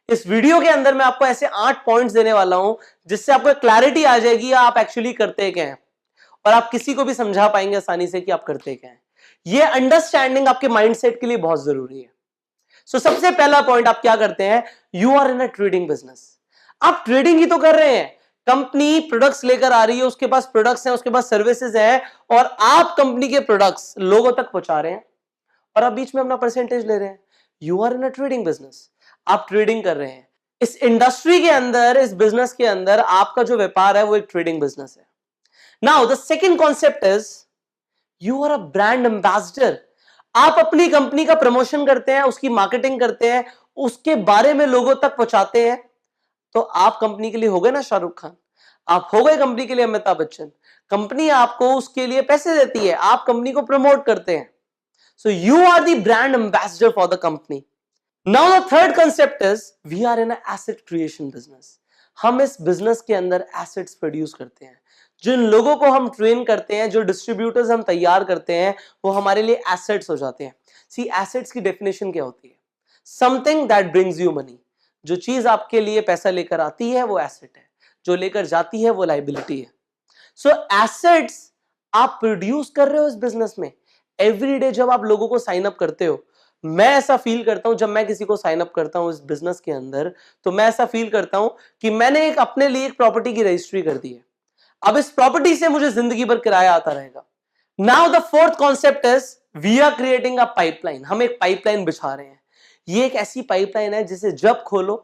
इस वीडियो के अंदर मैं आपको ऐसे 8 पॉइंट्स देने वाला हूं जिससे आपको क्लैरिटी आ जाएगी आप एक्चुअली करते क्या हैं और आप किसी को भी समझा पाएंगे आसानी से कि आप करते क्या हैं. ये अंडरस्टैंडिंग आपके माइंडसेट के लिए बहुत जरूरी है. सो सबसे पहला पॉइंट, आप क्या करते हैं? You are in a trading business. आप ट्रेडिंग ही तो कर रहे हैं. कंपनी प्रोडक्ट्स लेकर आ रही है, उसके पास प्रोडक्ट्स हैं, उसके पास सर्विसेज हैं और आप कंपनी के प्रोडक्ट्स लोगों तक पहुंचा रहे हैं और आप बीच में अपना परसेंटेज ले रहे हैं. You are in a trading business. आप ट्रेडिंग कर रहे हैं. इस इंडस्ट्री के अंदर, इस बिजनेस के अंदर आपका जो व्यापार है वो एक ट्रेडिंग बिजनेस है. Now the second concept is you are a brand ambassador. आप अपनी कंपनी का प्रमोशन करते हैं, उसकी मार्केटिंग करते हैं, उसके बारे में लोगों तक पहुंचाते हैं. तो आप कंपनी के लिए हो गए ना शाहरुख खान, आप हो गए कंपनी के लिए अमिताभ बच्चन. कंपनी आपको उसके लिए पैसे देती है, आप कंपनी को प्रमोट करते हैं. So you are the brand ambassador for the company. Now the third concept is we are in a asset creation business. हम इस बिजनेस के अंदर एसेट्स प्रोड्यूस करते हैं. जिन लोगों को हम ट्रेन करते हैं, जो डिस्ट्रीब्यूटर्स हम तैयार करते हैं, वो हमारे लिए एसेट्स हो जाते हैं. सी, एसेट्स की डेफिनेशन क्या होती है? Something that brings you money. जो चीज आपके लिए पैसा लेकर आती है वो एसेट है, जो लेकर जाती है वो लाइबिलिटी है. सो एसेट्स आप प्रोड्यूस कर रहे हो इस बिजनेस में. एवरी डे जब आप लोगों को साइन अप करते हो, मैं ऐसा फील करता हूं जब मैं किसी को साइन अप करता हूं इस बिजनेस के अंदर, तो मैं ऐसा फील करता हूं कि मैंने एक अपने लिए एक प्रॉपर्टी की रजिस्ट्री कर दी है. अब इस प्रॉपर्टी से मुझे जिंदगी भर किराया आता रहेगा. Now the fourth concept is we are creating a pipeline, हम एक पाइपलाइन बिछा रहे हैं। ये एक ऐसी पाइपलाइन है जिसे जब खोलो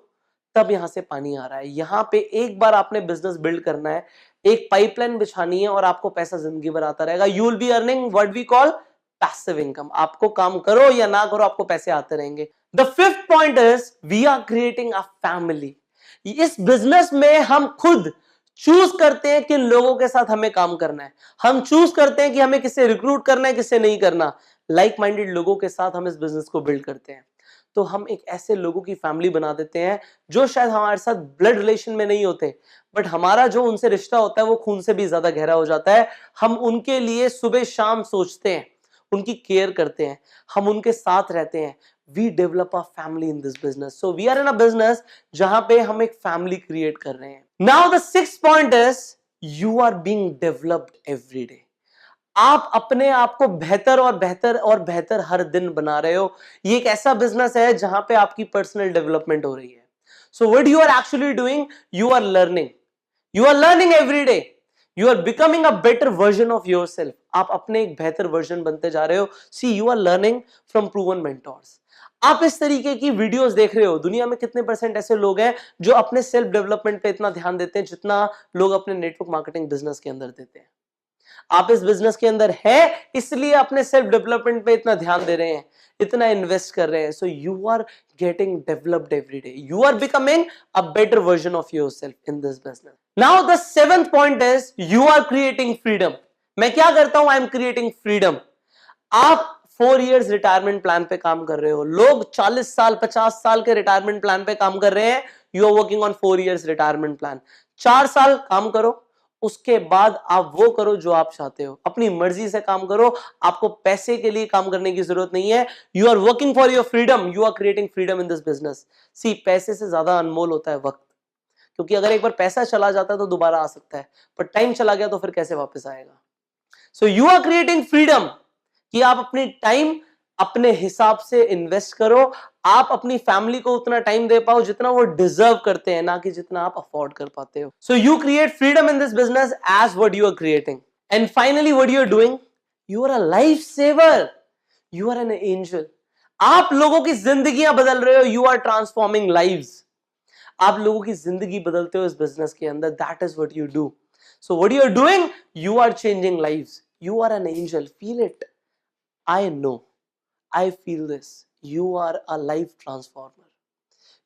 तब यहां से पानी आ रहा है। यहां पे एक बार आपने बिजनेस बिल्ड करना है, एक पाइपलाइन बिछानी है और आपको पैसा जिंदगी भर आता रहेगा। You will be earning what we call passive income. आपको काम करो या ना करो, आपको पैसे आते रहेंगे। The fifth point is we are creating a family. इस बिजनेस में हम खुद चूज करते हैं किन लोगों के साथ हमें काम करना है। हम चूज करते हैं कि हमें किससे रिक्रूट करना है, किससे नहीं करना। लाइक माइंडेड लोगों के साथ हम इस बिजनेस को बिल्ड करते हैं। तो हम एक ऐसे लोगों की फैमिली बना देते हैं जो शायद हमारे साथ ब्लड रिलेशन में नहीं होते, बट हमारा जो उनसे रिश्ता होता है वो खून से भी ज्यादा गहरा हो जाता है। हम उनके लिए सुबह शाम सोचते हैं, उनकी केयर करते हैं, हम उनके साथ रहते हैं। We develop a family in this business. So we are in a business जहां पे हम एक फैमिली क्रिएट कर रहे हैं। Now the sixth point is you are being developed every day. आप अपने आप को बेहतर और बेहतर और बेहतर हर दिन बना रहे हो। ये एक ऐसा बिजनेस है जहां पे आपकी पर्सनल डेवलपमेंट हो रही है। So what you are actually doing, you are learning, you are learning every day, you are becoming a better version of yourself. आप अपने एक बेहतर वर्जन बनते जा रहे हो। See you are learning from proven mentors. आप इस तरीके की वीडियोस देख रहे हो। दुनिया में कितने परसेंट ऐसे लोग हैं जो अपने सेल्फ डेवलपमेंट पे इतना ध्यान देते हैं जितना लोग अपने नेटवर्क मार्केटिंग बिजनेस के अंदर देते हैं। आप इस बिजनेस के अंदर है इसलिए अपने सेल्फ डेवलपमेंट पे इतना ध्यान दे रहे हैं, इतना इन्वेस्ट कर रहे हैं। So you are getting developed every day, you are becoming a better version of yourself in this business. Now the seventh point is you are creating freedom. मैं क्या करता हूं, आई एम क्रिएटिंग फ्रीडम। आप 4 years retirement plan पे काम कर रहे हो। लोग 40 साल 50 साल के रिटायरमेंट प्लान पे काम कर रहे हैं। You are working on 4 years retirement plan. 4 साल काम करो, उसके बाद आप वो करो जो आप चाहते हो, अपनी मर्जी से काम करो। आपको पैसे के लिए काम करने की जरूरत नहीं है। You are working for your freedom, you are creating freedom in this business. See पैसे से ज्यादा अनमोल होता है वक्त, क्योंकि अगर एक बार पैसा चला जाता है तो दोबारा आ सकता है, पर टाइम चला गया तो फिर कैसे वापस आएगा। So you are creating freedom कि आप अपनी टाइम अपने हिसाब से इन्वेस्ट करो। आप अपनी फैमिली को उतना टाइम दे पाओ जितना वो डिजर्व करते हैं, ना कि जितना आप अफोर्ड कर पाते हो। So you create freedom in this business as what you are creating. And finally what you are doing, you are a life saver, you are an angel. आप लोगों की जिंदगियां बदल रहे हो, यू आर ट्रांसफॉर्मिंग लाइव्स। आप लोगों की जिंदगी बदलते हो इस बिजनेस के अंदर। That is what you do. So what you are doing, you are changing lives, you are an angel. Feel it, I know, I feel this. You are a life transformer.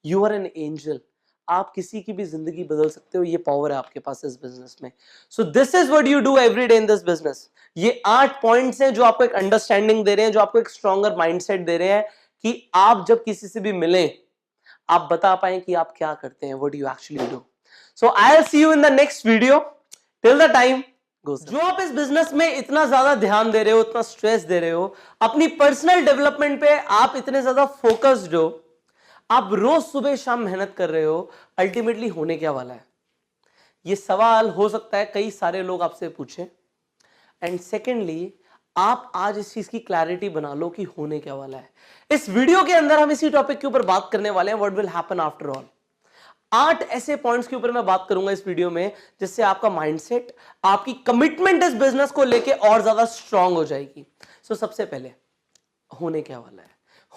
You are an angel. आप किसी की भी जिंदगी बदल सकते हो, ये power है आपके पास इस बिजनेस में। सो this is what you do every day in this business. ये 8 पॉइंट्स हैं जो आपको एक अंडरस्टैंडिंग दे रहे हैं, जो आपको एक स्ट्रॉन्गर माइंडसेट दे रहे हैं कि आप जब किसी से भी मिलें आप बता पाए कि आप क्या करते हैं, what you actually do. So I will see you in the next video. Till the time, जो आप इस बिजनेस में इतना ज्यादा ध्यान दे रहे हो, इतना स्ट्रेस दे रहे हो, अपनी पर्सनल डेवलपमेंट पे आप इतने ज्यादा फोकस्ड हो, आप रोज सुबह शाम मेहनत कर रहे हो, अल्टीमेटली होने क्या वाला है? ये सवाल हो सकता है कई सारे लोग आपसे पूछें। एंड सेकेंडली, आप आज इस चीज की क्लैरिटी बना लो कि होने क्या वाला है। इस वीडियो के अंदर हम इसी टॉपिक के ऊपर बात करने वाले हैं, what will happen after all. 8 ऐसे पॉइंट्स के ऊपर मैं बात करूंगा इस वीडियो में, जिससे आपका माइंडसेट, आपकी कमिटमेंट इस बिजनेस को लेके और ज्यादा स्ट्रांग हो जाएगी। सो सबसे पहले होने क्या वाला है?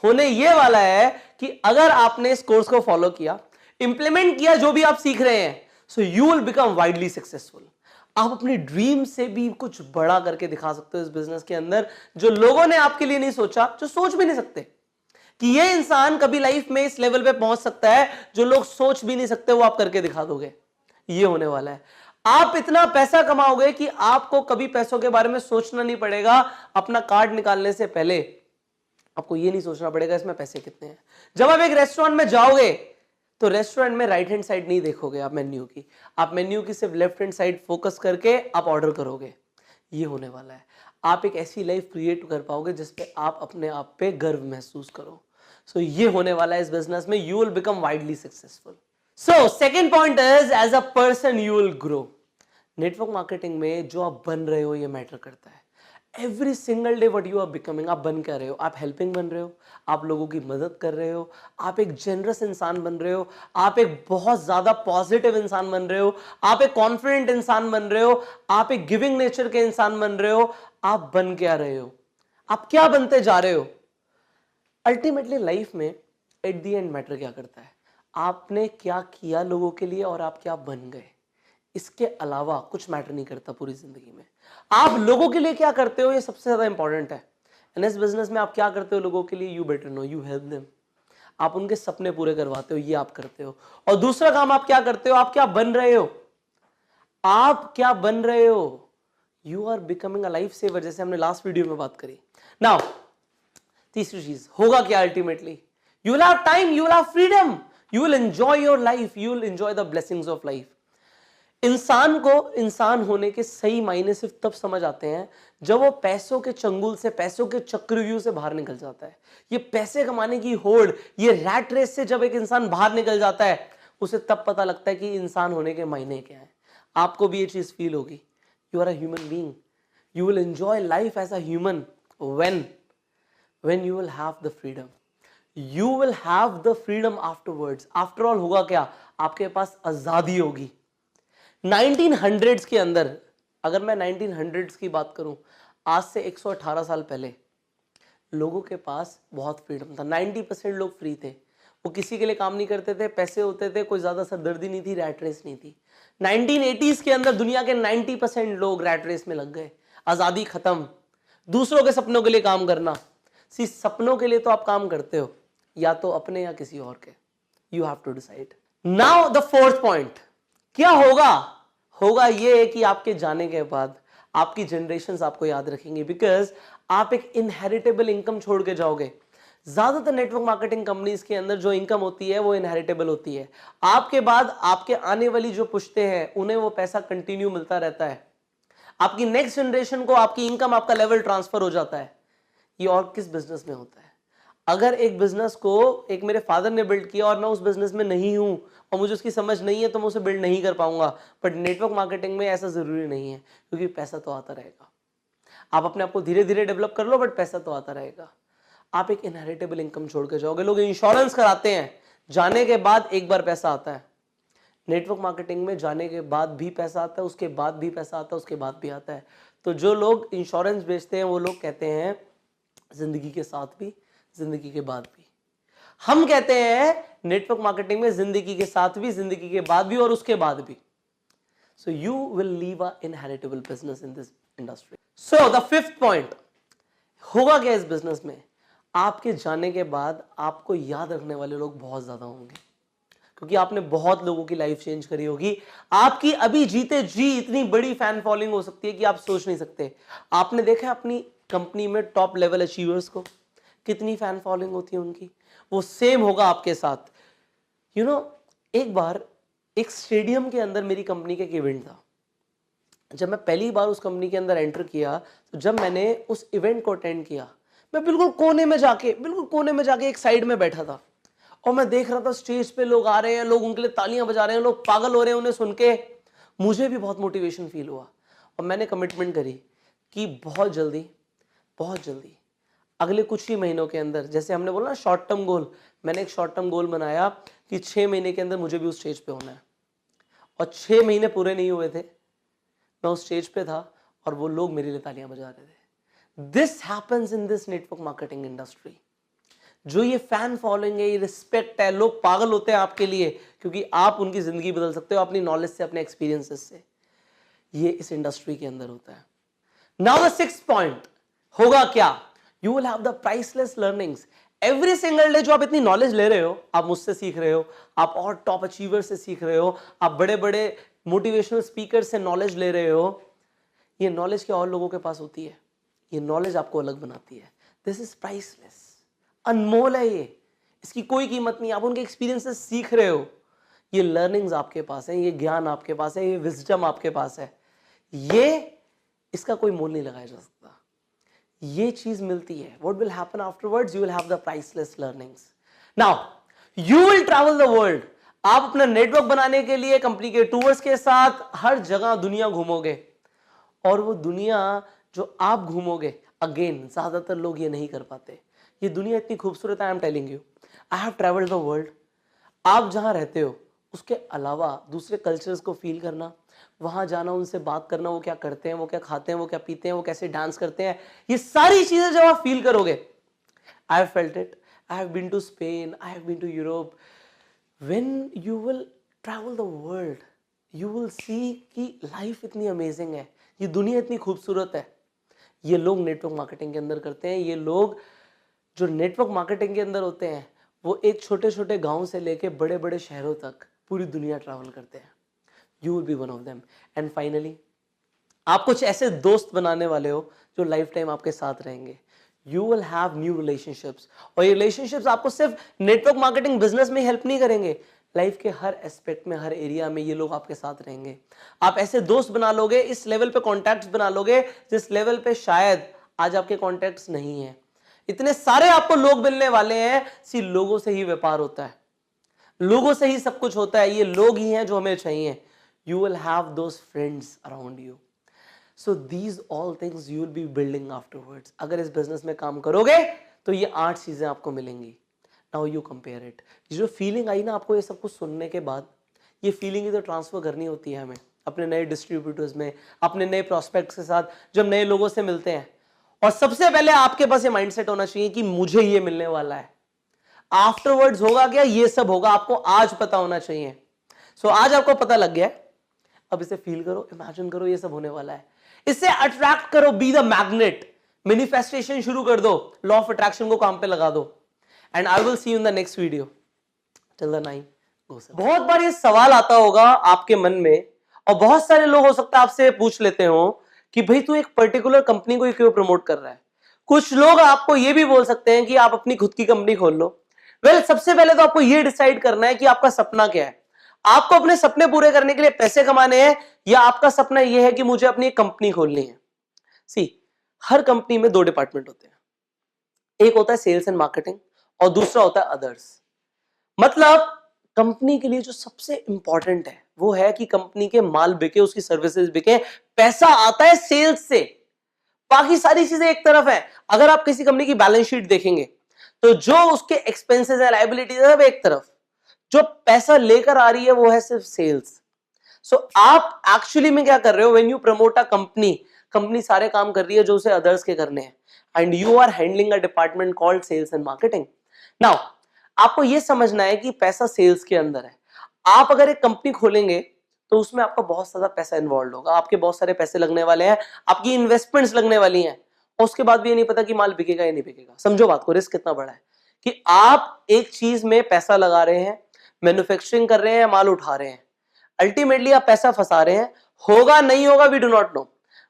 होने ये वाला है कि अगर आपने इस कोर्स को फॉलो किया, इंप्लीमेंट किया जो भी आप सीख रहे हैं, so you will become widely successful. आप अपनी ड्रीम से भी कुछ बड़ा करके दिखा सकते हो इस बिजनेस के अंदर, जो लोगों ने आपके लिए नहीं सोचा, जो सोच भी नहीं सकते कि ये इंसान कभी लाइफ में इस लेवल पे पहुंच सकता है, जो लोग सोच भी नहीं सकते वो आप करके दिखा दोगे। ये होने वाला है। आप इतना पैसा कमाओगे कि आपको कभी पैसों के बारे में सोचना नहीं पड़ेगा। अपना कार्ड निकालने से पहले आपको ये नहीं सोचना पड़ेगा इसमें पैसे कितने हैं। जब आप एक रेस्टोरेंट में जाओगे तो रेस्टोरेंट में राइट हैंड साइड नहीं देखोगे आप मेन्यू की, आप मेन्यू की सिर्फ लेफ्ट हैंड साइड फोकस करके आप ऑर्डर करोगे। ये होने वाला है। आप एक ऐसी लाइफ क्रिएट कर पाओगे जिसपे आप अपने आप पे गर्व महसूस करो। सो ये होने वाला है इस बिजनेस में। You will become widely successful. So second point is, as a person you will grow. Network marketing में जो आप बन रहे हो ये मैटर करता है। Every single day what you are becoming, आप बन क्या रहे हो? आप हेल्पिंग बन रहे हो, आप लोगों की मदद कर रहे हो, आप एक जेनरस इंसान बन रहे हो, आप एक बहुत ज्यादा पॉजिटिव इंसान बन रहे हो, आप एक कॉन्फिडेंट इंसान बन रहे हो, आप एक गिविंग नेचर के इंसान बन रहे हो। आप बन क्या रहे हो? आप क्या बनते जा रहे हो। अल्टीमेटली लाइफ में एट द एंड मैटर क्या करता है, आपने क्या किया लोगों के लिए और आप क्या बन गए। इसके अलावा कुछ मैटर नहीं करता पूरी जिंदगी में। आप लोगों के लिए क्या करते हो, ये सबसे ज्यादा इंपॉर्टेंट है। एंड इस बिजनेस में आप क्या करते हो लोगों के लिए, you better know, you help them. आप उनके सपने पूरे करवाते हो, ये आप करते हो। और दूसरा काम आप क्या करते हो, आप क्या बन रहे हो, आप क्या बन रहे हो। You are becoming a life saver, जैसे हमने लास्ट वीडियो में बात करी। नाउ तीसरी चीज होगा क्या, ultimately you will have time, you will have freedom, you will enjoy your life, you will enjoy the blessings of life. इंसान को इंसान होने के सही मायने सिर्फ तब समझ आते हैं जब वो पैसों के चंगुल से, पैसों के चक्रव्यूह से बाहर निकल जाता है। ये पैसे कमाने की होड़, ये रैट रेस से जब एक इंसान बाहर निकल जाता है, उसे तब पता लगता है कि इंसान होने के मायने क्या है। आपको भी ये चीज फील होगी। You are a human being, you will enjoy life as a human when you will have the freedom, you will have the freedom afterwards। After all होगा क्या, आपके पास आजादी होगी। 1900s के अंदर, अगर मैं 1900s की बात करूं, आज से 118 साल पहले लोगों के पास बहुत फ्रीडम था। 90% लोग फ्री थे, वो किसी के लिए काम नहीं करते थे, पैसे होते थे, कोई ज्यादा सरदर्दी नहीं थी, रैट रेस नहीं थी। 1980s के अंदर दुनिया के 90% लोग रैट रेस में लग गए, आजादी खत्म, दूसरों के सपनों के लिए काम करना। सपनों के लिए तो आप काम करते हो, या तो अपने या किसी और के, you have to decide. Now the fourth point क्या होगा, होगा ये कि आपके जाने के बाद आपकी जनरेशंस आपको याद रखेंगे, बिकॉज आप एक इनहेरिटेबल इनकम छोड़ के जाओगे। ज्यादातर नेटवर्क मार्केटिंग कंपनीज के अंदर जो इनकम होती है वो इनहेरिटेबल होती है। आपके बाद आपके आने वाली जो पुश्ते हैं उन्हें वो पैसा कंटिन्यू मिलता रहता है। आपकी नेक्स्ट जनरेशन को आपकी इनकम, आपका लेवल ट्रांसफर हो जाता है। ये और किस बिजनेस में होता है। अगर एक बिजनेस को एक मेरे फादर ने बिल्ड किया और मैं उस बिजनेस में नहीं हूं और मुझे उसकी समझ नहीं है, तो मैं उसे बिल्ड नहीं कर पाऊंगा। बट नेटवर्क मार्केटिंग में ऐसा जरूरी नहीं है, क्योंकि पैसा तो आता रहेगा। आप अपने आप को धीरे धीरे डेवलप कर लो, बट पैसा तो आता रहेगा। आप एक इनहेरिटेबल इनकम छोड़ के जाओगे। लोग इंश्योरेंस कराते हैं, जाने के बाद एक बार पैसा आता है। नेटवर्क मार्केटिंग में जाने के बाद भी पैसा आता है, उसके बाद भी पैसा आता है, उसके बाद भी आता है। तो जो लोग इंश्योरेंस बेचते हैं वो लोग कहते हैं जिंदगी के साथ भी, जिंदगी के बाद भी। हम कहते हैं नेटवर्क मार्केटिंग में जिंदगी के साथ भी, जिंदगी के बाद भी और उसके बाद भी। So you will leave a inheritable business in this industry. So the fifth point होगा क्या इस बिजनेस में, आपके जाने के बाद आपको याद रखने वाले लोग बहुत ज्यादा होंगे, क्योंकि आपने बहुत लोगों की लाइफ चेंज करी होगी। आपकी अभी जीते जी इतनी बड़ी फैन फॉलोइंग हो सकती है कि आप सोच नहीं सकते। आपने देखा अपनी कंपनी में टॉप लेवल अचीवर्स को, कितनी फैन फॉलोइंग होती है उनकी। वो सेम होगा आपके साथ। यू नो, एक बार एक स्टेडियम के अंदर मेरी कंपनी का एक इवेंट था। जब मैं पहली बार उस कंपनी के अंदर एंटर किया, तो जब मैंने उस इवेंट को अटेंड किया, मैं बिल्कुल कोने में जाके एक साइड में बैठा था और मैं देख रहा था स्टेज पे लोग आ रहे हैं, लोग उनके लिए तालियां बजा रहे हैं, लोग पागल हो रहे हैं उन्हें सुन के। मुझे भी बहुत मोटिवेशन फील हुआ और मैंने कमिटमेंट करी कि बहुत जल्दी अगले कुछ ही महीनों के अंदर, जैसे हमने बोला ना शॉर्ट टर्म गोल, मैंने एक शॉर्ट टर्म गोल बनाया कि 6 महीने के अंदर मुझे भी उस स्टेज पे होना है। और 6 महीने पूरे नहीं हुए थे, मैं उस स्टेज पे था और वो लोग मेरे लिए तालियां बजा रहे थे। This happens in this network marketing industry. जो ये फैन फॉलोइंग है, ये रिस्पेक्ट है, लोग पागल होते हैं आपके लिए, क्योंकि आप उनकी जिंदगी बदल सकते हो अपनी नॉलेज से, अपने एक्सपीरियंसेस से। ये इस इंडस्ट्री के अंदर होता है। नाउ द सिक्स्थ पॉइंट होगा क्या, you will have the priceless learnings. Every single day जो आप इतनी नॉलेज ले रहे हो, आप मुझसे सीख रहे हो, आप और टॉप अचीवर से सीख रहे हो, आप बड़े बड़े मोटिवेशनल स्पीकर से नॉलेज ले रहे हो, ये नॉलेज क्या और लोगों के पास होती है, ये नॉलेज आपको अलग बनाती है। दिस इज प्राइसलेस, अनमोल है ये, इसकी कोई कीमत नहीं। आप उनके एक्सपीरियंस से सीख रहे हो, ये लर्निंग्स आपके पास है, ये ज्ञान आपके पास है, ये विजडम आपके पास है, ये इसका कोई मोल नहीं लगाया जा सकता। ये चीज मिलती है। What will happen afterwards, you will have the priceless learnings. Now you will travel the world. आप अपना नेटवर्क बनाने के लिए कंपनी के टूर्स के साथ हर जगह दुनिया घूमोगे, और वो दुनिया जो आप घूमोगे, अगेन ज्यादातर लोग ये नहीं कर पाते। ये दुनिया इतनी खूबसूरत है, I am telling you, I have travelled the world. आप जहां रहते हो उसके अलावा दूसरे कल्चर्स को फील करना, वहां जाना, उनसे बात करना, वो क्या करते हैं, वो क्या खाते हैं, वो क्या पीते हैं, वो कैसे डांस करते हैं, ये सारी चीजें जब आप फील करोगे, I have felt it, I have been to Spain, I have been to Europe, when you will travel the world you will see कि लाइफ इतनी अमेजिंग है, ये दुनिया इतनी खूबसूरत है। ये लोग नेटवर्क मार्केटिंग के अंदर करते हैं, ये लोग जो नेटवर्क मार्केटिंग के अंदर होते हैं वो एक छोटे छोटे गांव से लेके बड़े बड़े शहरों तक पूरी दुनिया ट्रैवल करते हैं। You will B one of them. And finally आप कुछ ऐसे दोस्त बनाने वाले हो जो लाइफ टाइम आपके साथ रहेंगे। You will have new relationships, और ये रिलेशनशिप्स आपको सिर्फ नेटवर्क मार्केटिंग बिजनेस में हेल्प नहीं करेंगे, लाइफ के हर एस्पेक्ट में, हर एरिया में ये लोग आपके साथ रहेंगे। आप ऐसे दोस्त बना लोगे, इस लेवल पे कॉन्टैक्ट्स बना लोगे जिस लेवल पे शायद आज आपके कॉन्टैक्ट्स नहीं है। इतने सारे आपको लोग मिलने वाले हैं, सी लोगों से ही व्यापार होता है, लोगों से ही सब कुछ होता है, ये लोग ही हैं जो हमें चाहिए। You will have those friends around you, so these all things you will B building afterwards. अगर इस बिजनेस में काम करोगे तो ये 8 चीजें आपको मिलेंगी। नाउ यू कंपेयर इट, ये जो फीलिंग आई ना आपको ये सब कुछ सुनने के बाद, ये फीलिंग ही तो ट्रांसफर करनी होती है हमें अपने नए डिस्ट्रीब्यूटर्स में, अपने नए प्रोस्पेक्ट्स के साथ जब नए लोगों से मिलते हैं। और सबसे पहले आपके पास ये माइंडसेट होना चाहिए कि मुझे ये मिलने वाला है, आफ्टरवर्ड्स होगा क्या, ये सब होगा, आपको आज पता होना चाहिए। सो आज आपको पता लग गया, अब इसे फील करो, इमेजिन करो ये सब होने वाला है, इससे अट्रैक्ट करो, बी द मैग्नेट, मैनिफेस्टेशन शुरू कर दो, लॉ ऑफ अट्रैक्शन को काम पे लगा दो। And I will see you in the next video. Till the time, बहुत बार ये सवाल आता होगा आपके मन में, और बहुत सारे लोग हो सकता है आपसे पूछ लेते हो कि भाई तू एक पर्टिकुलर कंपनी को क्यों प्रमोट कर रहा है। कुछ लोग आपको ये भी बोल सकते हैं कि आप अपनी खुद की कंपनी खोल लो। वेल, सबसे पहले तो आपको ये डिसाइड करना है कि आपका सपना क्या है। आपको अपने सपने पूरे करने के लिए पैसे कमाने हैं, या आपका सपना यह है कि मुझे अपनी कंपनी खोलनी है। सी, हर कंपनी में 2 डिपार्टमेंट होते हैं, एक होता है सेल्स एंड मार्केटिंग और दूसरा होता है अदर्स। मतलब कंपनी के लिए जो सबसे इंपॉर्टेंट है वो है कि कंपनी के माल बिके, उसकी सर्विसेज बिके, पैसा आता है सेल्स से। बाकी सारी चीजें एक तरफ है। अगर आप किसी कंपनी की बैलेंस शीट देखेंगे तो जो उसके एक्सपेंसेस है, लायबिलिटीज है, एक तरफ, जो पैसा लेकर आ रही है वो है सिर्फ सेल्स। सो आप एक्चुअली में क्या कर रहे हो, when you promote a company, company सारे काम कर रही है जो उसे अदर्स के करने हैं, and you are handling a department called sales and marketing. Now आपको यह समझना है कि पैसा सेल्स के अंदर है। आप अगर एक कंपनी खोलेंगे तो उसमें आपका बहुत सारा पैसा इन्वॉल्व होगा, आपके बहुत सारे पैसे लगने वाले हैं, आपकी इन्वेस्टमेंट्स लगने वाली हैं, और उसके बाद भी ये नहीं पता कि माल बिकेगा या नहीं बिकेगा। समझो बात को, रिस्क कितना बड़ा है कि आप एक चीज में पैसा लगा रहे हैं, मैन्युफैक्चरिंग कर रहे हैं, माल उठा रहे हैं, अल्टीमेटली आप पैसा फंसा रहे हैं, होगा नहीं होगा we do not know.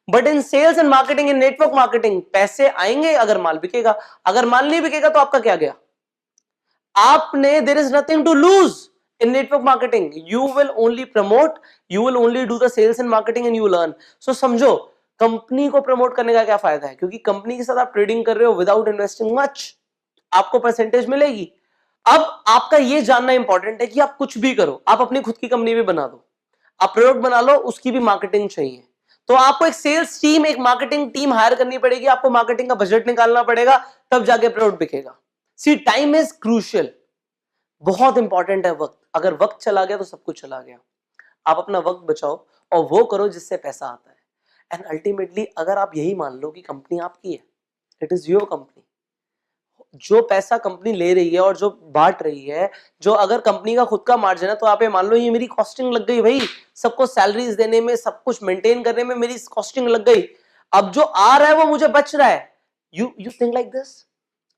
But in sales and marketing, in network marketing, पैसे आएंगे अगर माल बिकेगा, अगर माल नहीं बिकेगा तो आपका क्या गया, आपने, there is nothing to lose in network marketing. You will only promote, you will only do the sales and marketing and you learn. So समझो कंपनी को प्रमोट करने का क्या फायदा है, क्योंकि कंपनी के साथ आप ट्रेडिंग कर रहे हो विदाउट इन्वेस्टिंग मच, आपको परसेंटेज मिलेगी। अब आपका यह जानना इंपॉर्टेंट है कि आप कुछ भी करो, आप अपनी खुद की कंपनी भी बना दो, आप प्रोडक्ट बना लो, उसकी भी मार्केटिंग चाहिए, तो आपको एक सेल्स टीम, एक मार्केटिंग टीम हायर करनी पड़ेगी, आपको मार्केटिंग का बजट निकालना पड़ेगा, तब जाके प्रोडक्ट बिकेगा। सी, टाइम इज क्रूशियल, बहुत इंपॉर्टेंट है वक्त। अगर वक्त चला गया तो सब कुछ चला गया। आप अपना वक्त बचाओ और वो करो जिससे पैसा आता है। एंड अल्टीमेटली अगर आप यही मान लो कि कंपनी आपकी है, इट इज योर कंपनी, जो पैसा कंपनी ले रही है और जो बांट रही है, जो अगर कंपनी का खुद का मार्जिन है, तो आप ये मान लो ये मेरी कॉस्टिंग लग गई भाई, सबको सैलरीज देने में, सब कुछ मेंटेन करने में मेरी कॉस्टिंग लग गई, अब जो आ रहा है वो मुझे बच रहा है। You think like this.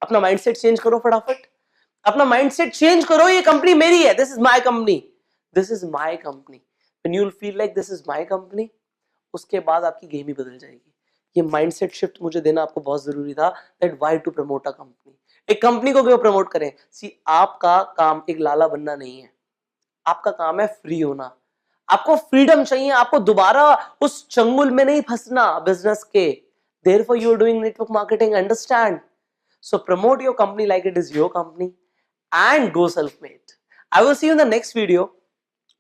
अपना माइंडसेट चेंज करो फटाफट, अपना माइंडसेट चेंज करो, ये कंपनी मेरी है, this is my company, this is my company. When you will feel like this is my company, उसके बाद आपकी गेम ही बदल जाएगी। ये माइंडसेट शिफ्ट मुझे देना आपको बहुत जरूरी था, that why to promote a company. एक कंपनी को क्यों प्रमोट करें? सी, आपका काम एक लाला बनना नहीं है, आपका काम है फ्री होना। आपको फ्रीडम चाहिए, आपको दोबारा उस चंगुल में नहीं फंसना बिजनेस के। Therefore you are doing network marketing, understand? So promote your company like it is your company and go self-made. I will see you in the next video.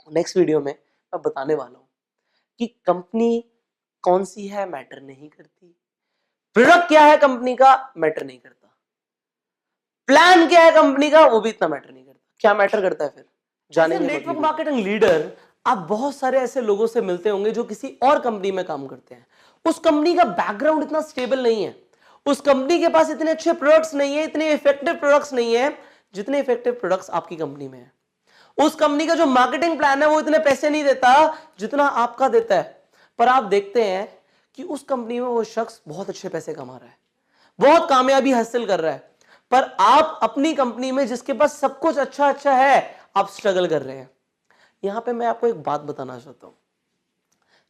Next video में मैं बताने वाला हूं कि कंपनी कौन सी है matter नहीं करती, प्रोडक्ट क्या है कंपनी का मैटर नहीं करता, प्लान क्या है कंपनी का वो भी इतना मैटर नहीं करता। क्या मैटर करता है फिर? जानेंगे। नेटवर्क मार्केटिंग लीडर आप बहुत सारे ऐसे लोगों से मिलते होंगे जो किसी और कंपनी में काम करते हैं, उस कंपनी का बैकग्राउंड इतना स्टेबल नहीं है, उस कंपनी के पास इतने अच्छे प्रोडक्ट्स नहीं है, इतने इफेक्टिव प्रोडक्ट्स नहीं है जितने इफेक्टिव प्रोडक्ट्स आपकी कंपनी में है। उस कंपनी का जो मार्केटिंग प्लान है वो इतने पैसे नहीं देता जितना आपका देता है, पर आप देखते हैं कि उस कंपनी में वो शख्स बहुत अच्छे पैसे कमा रहा है, बहुत कामयाबी हासिल कर रहा है, पर आप अपनी कंपनी में जिसके पास सब कुछ अच्छा अच्छा है, आप स्ट्रगल कर रहे हैं। यहां पे मैं आपको एक बात बताना चाहता हूं,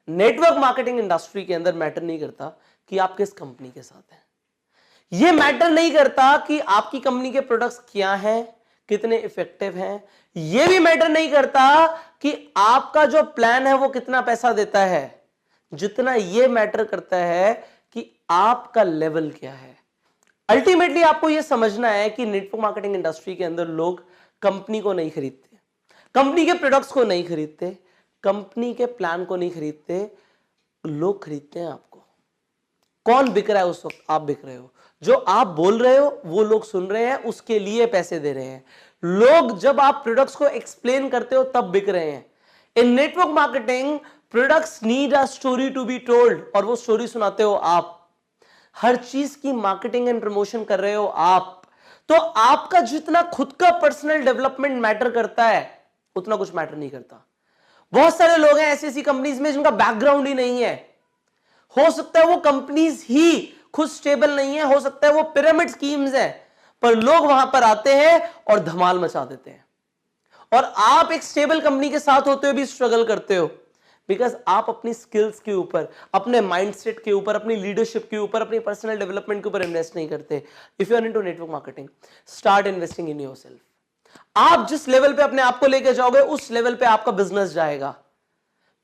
नेटवर्क मार्केटिंग इंडस्ट्री के अंदर मैटर नहीं करता कि आप किस कंपनी के साथ हैं, यह मैटर नहीं करता कि आपकी कंपनी के प्रोडक्ट्स क्या हैं, कितने इफेक्टिव हैं, यह भी मैटर नहीं करता कि आपका जो प्लान है वो कितना पैसा देता है, जितना यह मैटर करता है कि आपका लेवल क्या है। अल्टीमेटली आपको यह समझना है कि नेटवर्क मार्केटिंग इंडस्ट्री के अंदर लोग कंपनी को नहीं खरीदते, कंपनी के प्रोडक्ट्स को नहीं खरीदते, कंपनी के प्लान को नहीं खरीदते, लोग खरीदते हैं आपको। कौन बिक रहा है उस वक्त? आप बिक रहे हो, जो आप बोल रहे हो वो लोग सुन रहे हैं, उसके लिए पैसे दे रहे हैं। लोग जब आप प्रोडक्ट्स को एक्सप्लेन करते हो तब बिक रहे हैं। In network marketing products need a story to be told, और वो स्टोरी सुनाते हो आप। हर चीज की मार्केटिंग एंड प्रमोशन कर रहे हो आप, तो आपका जितना खुद का पर्सनल डेवलपमेंट मैटर करता है उतना कुछ मैटर नहीं करता। बहुत सारे लोग हैं ऐसी ऐसी कंपनीज में जिनका बैकग्राउंड ही नहीं है, हो सकता है वो कंपनीज ही खुद स्टेबल नहीं है, हो सकता है वो पिरामिड स्कीम्स हैं, पर लोग वहां पर आते हैं और धमाल मचा देते हैं। और आप एक स्टेबल कंपनी के साथ होते हुए भी स्ट्रगल करते हो, बिकॉज आप अपनी स्किल्स के ऊपर, अपने माइंडसेट के ऊपर, अपनी लीडरशिप के ऊपर, अपनी पर्सनल डेवलपमेंट के ऊपर इन्वेस्ट नहीं करते। If you are into network marketing, start investing in yourself. आप जिस लेवल पे अपने आप को लेकर जाओगे उस लेवल पे आपका बिजनेस जाएगा।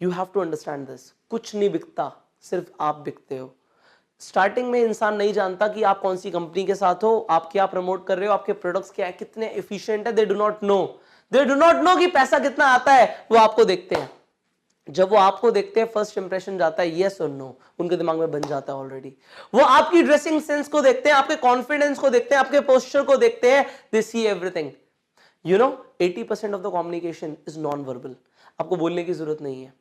You have to understand this. कुछ नहीं बिकता, सिर्फ आप बिकते हो। स्टार्टिंग में इंसान नहीं जानता कि आप कौन सी कंपनी के साथ हो, आप क्या प्रमोट कर रहे हो, आपके प्रोडक्ट्स क्या है, कितने एफिशिएंट है। दे डू नॉट नो कि पैसा कितना आता है। वो आपको देखते हैं, जब वो आपको देखते हैं फर्स्ट इंप्रेशन जाता है यस और नो, उनके दिमाग में बन जाता है ऑलरेडी। वो आपकी ड्रेसिंग सेंस को देखते हैं, आपके कॉन्फिडेंस को देखते हैं, आपके पोस्चर को देखते हैं। They see everything. You know 80% of the communication is non verbal. आपको बोलने की जरूरत नहीं है,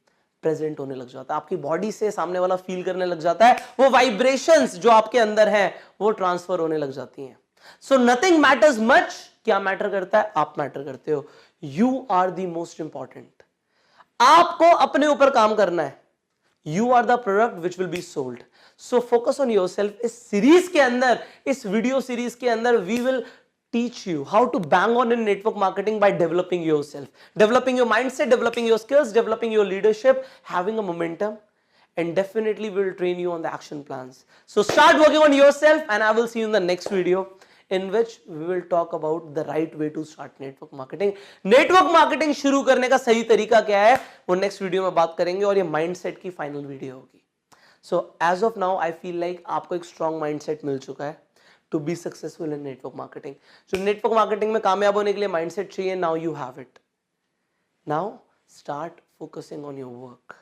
प्रेजेंट होने लग जाता है, आपकी बॉडी से सामने वाला फील करने लग जाता है, वो वाइब्रेशंस जो आपके अंदर हैं वो ट्रांसफर होने लग जाती हैं। So nothing matters much. क्या मैटर करता है? आप मैटर करते हो। You are the most important. आपको अपने ऊपर काम करना है। You are the product which will be sold. So focus on yourself. इस सीरीज के अंदर, इस वीडियो सीरीज के अंदर we will teach you how to bang on in network marketing by developing yourself, developing your mindset, developing your skills, developing your leadership, having a momentum, and definitely we will train you on the action plans. So start working on yourself, and I will see you in the next video in which we will talk about the right way to start network marketing. Network marketing शुरू करने का सही तरीका क्या है वो next video में बात करेंगे, और ये माइंडसेट की फाइनल वीडियो होगी। So as of now I feel like आपको एक स्ट्रॉन्ग माइंडसेट मिल चुका है to be successful in network marketing. So network marketing में कामयाब होने के लिए mindset चाहिए. Now you have it. Now start focusing on your work.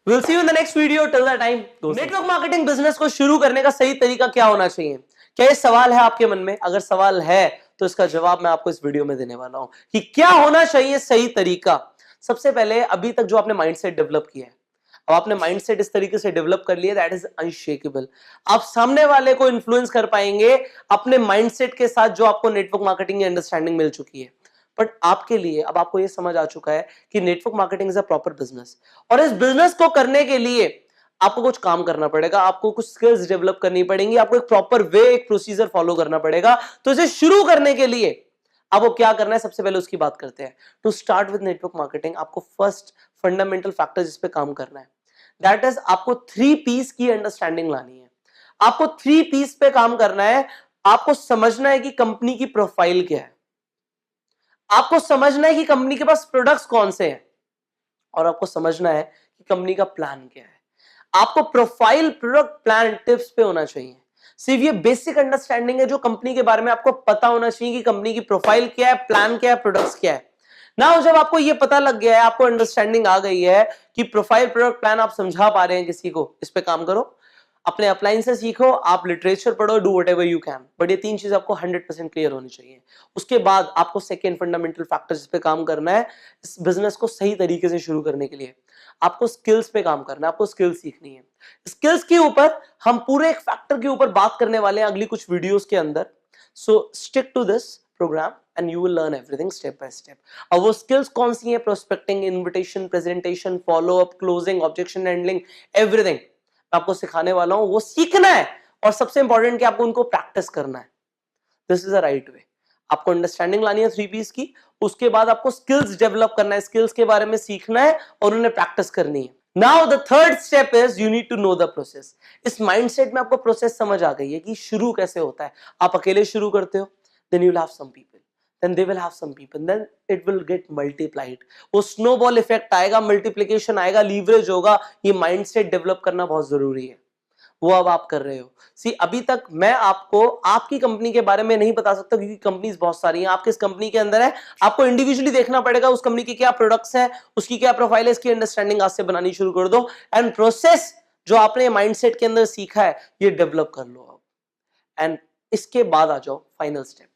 We'll see you in the next video. Till that time, network marketing business को शुरू करने का सही तरीका क्या होना चाहिए? क्या ये सवाल है आपके मन में? अगर सवाल है तो इसका जवाब मैं आपको इस वीडियो में देने वाला हूं कि क्या होना चाहिए सही तरीका। सबसे पहले अभी तक जो आपने माइंडसेट डेवलप किया है, अब आपने माइंडसेट इस तरीके से डेवलप कर लिया, दैट इज अनशेकेबल। आप सामने वाले को इन्फ्लुएंस कर पाएंगे अपने माइंडसेट के साथ जो आपको नेटवर्क मार्केटिंग की अंडरस्टैंडिंग मिल चुकी है। बट आपके लिए अब आपको यह समझ आ चुका है कि network marketing is a proper business, और इस बिजनेस को करने के लिए आपको कुछ काम करना पड़ेगा, आपको कुछ स्किल्स डेवलप करनी पड़ेंगी, आपको एक प्रॉपर वे, एक प्रोसीजर फॉलो करना पड़ेगा। तो इसे शुरू करने के लिए आपको क्या करना है, सबसे पहले उसकी बात करते हैं। To start with network marketing आपको फर्स्ट फंडामेंटल फैक्टर जिस पे काम करना है, दैट इज आपको 3 P's की अंडरस्टैंडिंग लानी है। आपको 3 P's पे काम करना है। आपको समझना है कि कंपनी की प्रोफाइल क्या है, आपको समझना है कि कंपनी के पास प्रोडक्ट्स कौन से हैं, और आपको समझना है कि कंपनी का प्लान क्या है। आपको प्रोफाइल, प्रोडक्ट, प्लान, टिप्स पे होना चाहिए। सिर्फ ये बेसिक अंडरस्टैंडिंग है जो कंपनी के बारे में आपको पता होना चाहिए कि कंपनी की प्रोफाइल क्या है, प्लान क्या है, प्रोडक्ट्स क्या है। ना जब आपको ये पता लग गया है, आपको अंडरस्टैंडिंग आ गई है कि प्रोफाइल, प्रोडक्ट, प्लान आप समझा पा रहे हैं किसी को, इस पे काम करो। अपने अप्लायंसेस सीखो, आप लिटरेचर पढ़ो, do whatever you can, but ये 3 चीज आपको 100% क्लियर होनी चाहिए। उसके बाद आपको सेकेंड फंडामेंटल फैक्टर जिस पे काम करना है इस बिजनेस को सही तरीके से शुरू करने के लिए, आपको स्किल्स पे काम करना है, आपको स्किल्स सीखनी है। स्किल्स के ऊपर हम पूरे एक फैक्टर के ऊपर बात करने वाले हैं अगली कुछ वीडियोस के अंदर, so stick to this program and you will learn everything step by step. अब वो स्किल्स कौन सी हैं? Prospecting, invitation, presentation, follow up, closing, objection handling, everything आपको सिखाने वाला हूं, वो सीखना है और सबसे इंपॉर्टेंट कि आपको उनको प्रैक्टिस करना है। This is the right way. आपको अंडरस्टैंडिंग लानी है 3 P's की, उसके बाद आपको स्किल्स डेवलप करना है, स्किल्स के बारे में सीखना है और उन्हें प्रैक्टिस करनी है। Now the third step is you need to know the process. इस माइंडसेट में आपको प्रोसेस समझ आ गई है कि शुरू कैसे होता है। आप अकेले शुरू करते हो, then you will have some people, then they will have some people, then it will get multiplied। वो स्नोबॉल इफेक्ट आएगा, मल्टीप्लिकेशन आएगा, लीवरेज होगा। ये माइंडसेट डेवलप करना बहुत जरूरी है, वो अब आप कर रहे हो। सी अभी तक मैं आपको आपकी कंपनी के बारे में नहीं बता सकता क्योंकि कंपनीज बहुत सारी हैं, आप किस कंपनी के अंदर है आपको इंडिविजुअली देखना पड़ेगा, उस कंपनी के क्या प्रोडक्ट्स हैं, उसकी क्या प्रोफाइल है, इसकी अंडरस्टैंडिंग आज से बनानी शुरू कर दो एंड प्रोसेस जो आपने माइंडसेट के अंदर सीखा है ये डेवलप कर लो अब। एंड इसके बाद आ जाओ फाइनल स्टेप।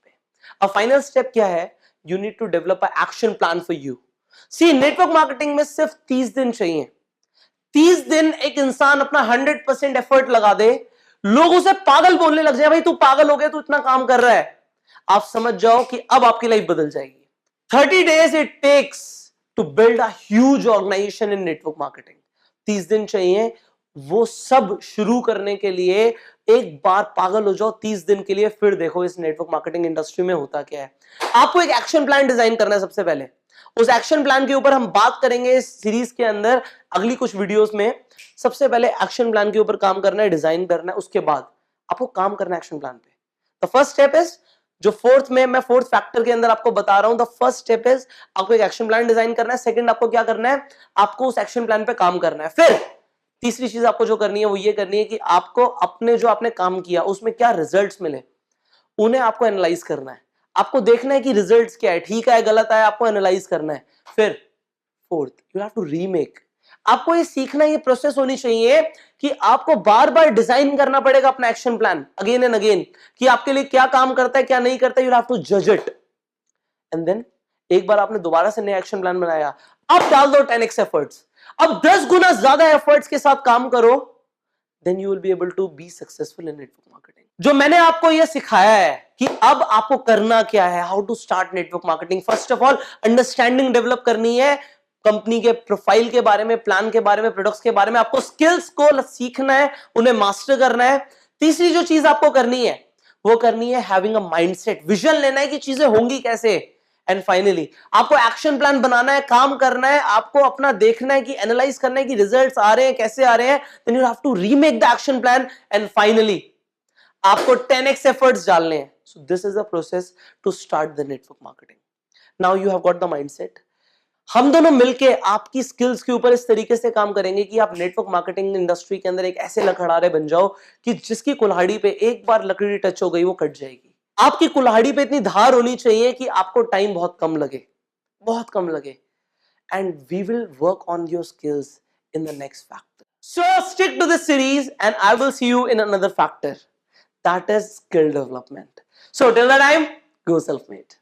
अब फाइनल स्टेप क्या है? You need to develop a action plan for you. See network marketing में सिर्फ 30 दिन चाहिए। 30 दिन एक इंसान अपना 100% एफर्ट लगा दे, लोग उसे पागल बोलने लग जाए, भाई तू पागल हो गया, तू इतना काम कर रहा है, आप समझ जाओ कि अब आपकी लाइफ बदल जाएगी। 30 days it takes to build a huge organization in network marketing. 30 दिन चाहिए वो सब शुरू करने के लिए। एक बार पागल हो जाओ 30 दिन के लिए, फिर देखो इस नेटवर्क मार्केटिंग इंडस्ट्री में होता क्या है। आपको एक एक्शन प्लान डिजाइन करना है सबसे पहले। उस एक्शन प्लान के ऊपर हम बात करेंगे इस सीरीज के अंदर अगली कुछ वीडियोस में। सबसे पहले एक्शन प्लान के ऊपर काम करना है, डिजाइन करना है, उसके बाद आपको काम करना है एक्शन प्लान पे। द फर्स्ट स्टेप इज जो मैं फोर्थ फैक्टर के अंदर आपको बता रहा हूं, द फर्स्ट स्टेप इज आपको एक एक्शन प्लान डिजाइन करना है। सेकंड आपको क्या करना है? आपको उस एक्शन प्लान पे काम करना है। फिर तीसरी चीज आपको जो करनी है वो ये करनी है कि आपको अपने जो आपने काम किया उसमें क्या रिजल्ट्स मिले उन्हें आपको एनालाइज करना है। आपको देखना है कि रिजल्ट्स क्या है, ठीक है गलत है, आपको एनालाइज करना है। फिर fourth you have to remake. आपको ये सीखना, ये प्रोसेस होनी चाहिए कि आपको बार बार डिजाइन करना पड़ेगा अपना action plan again and again कि आपके लिए क्या काम करता है क्या नहीं करता। यू हैव टू जज इट एंड देन एक बार आपने दोबारा से नया एक्शन प्लान बनाया, अब डाल दो 10x एफर्ट्स। अब 10 गुना ज्यादा एफर्ट्स के साथ काम करो, then you will be able to be successful in network marketing. जो मैंने आपको यह सिखाया है कि अब आपको करना क्या है, how to start network marketing. First of all understanding develop करनी है कंपनी के प्रोफाइल के बारे में, प्लान के बारे में, प्रोडक्ट्स के बारे में। आपको स्किल्स को सीखना है, उन्हें मास्टर करना है। तीसरी जो चीज आपको करनी है वो करनी है हैविंग अ माइंडसेट, विजन लेना है कि चीजें होंगी कैसे। एंड फाइनली आपको एक्शन प्लान बनाना है, काम करना है, आपको अपना देखना है कि एनालाइज करना है कि रिजल्ट्स आ रहे हैं कैसे आ रहे हैं। Then you have to remake the action plan and finally आपको 10x एफर्ट्स डालने हैं। So this is the process to start the network marketing. Now you have got the mindset. हम दोनों मिलके आपकी स्किल्स के ऊपर इस तरीके से काम करेंगे कि आप नेटवर्क मार्केटिंग इंडस्ट्री के अंदर एक ऐसे लखड़ारे बन जाओ कि जिसकी कुल्हाड़ी पे एक बार लकड़ी टच हो गई वो कट जाएगी। आपकी कुल्हाड़ी पे इतनी धार होनी चाहिए कि आपको टाइम बहुत कम लगे, बहुत कम लगे। And we will work on your skills in the next factor. So stick to this series and I will see you in another factor, that is skill development. So till the time, go self-made.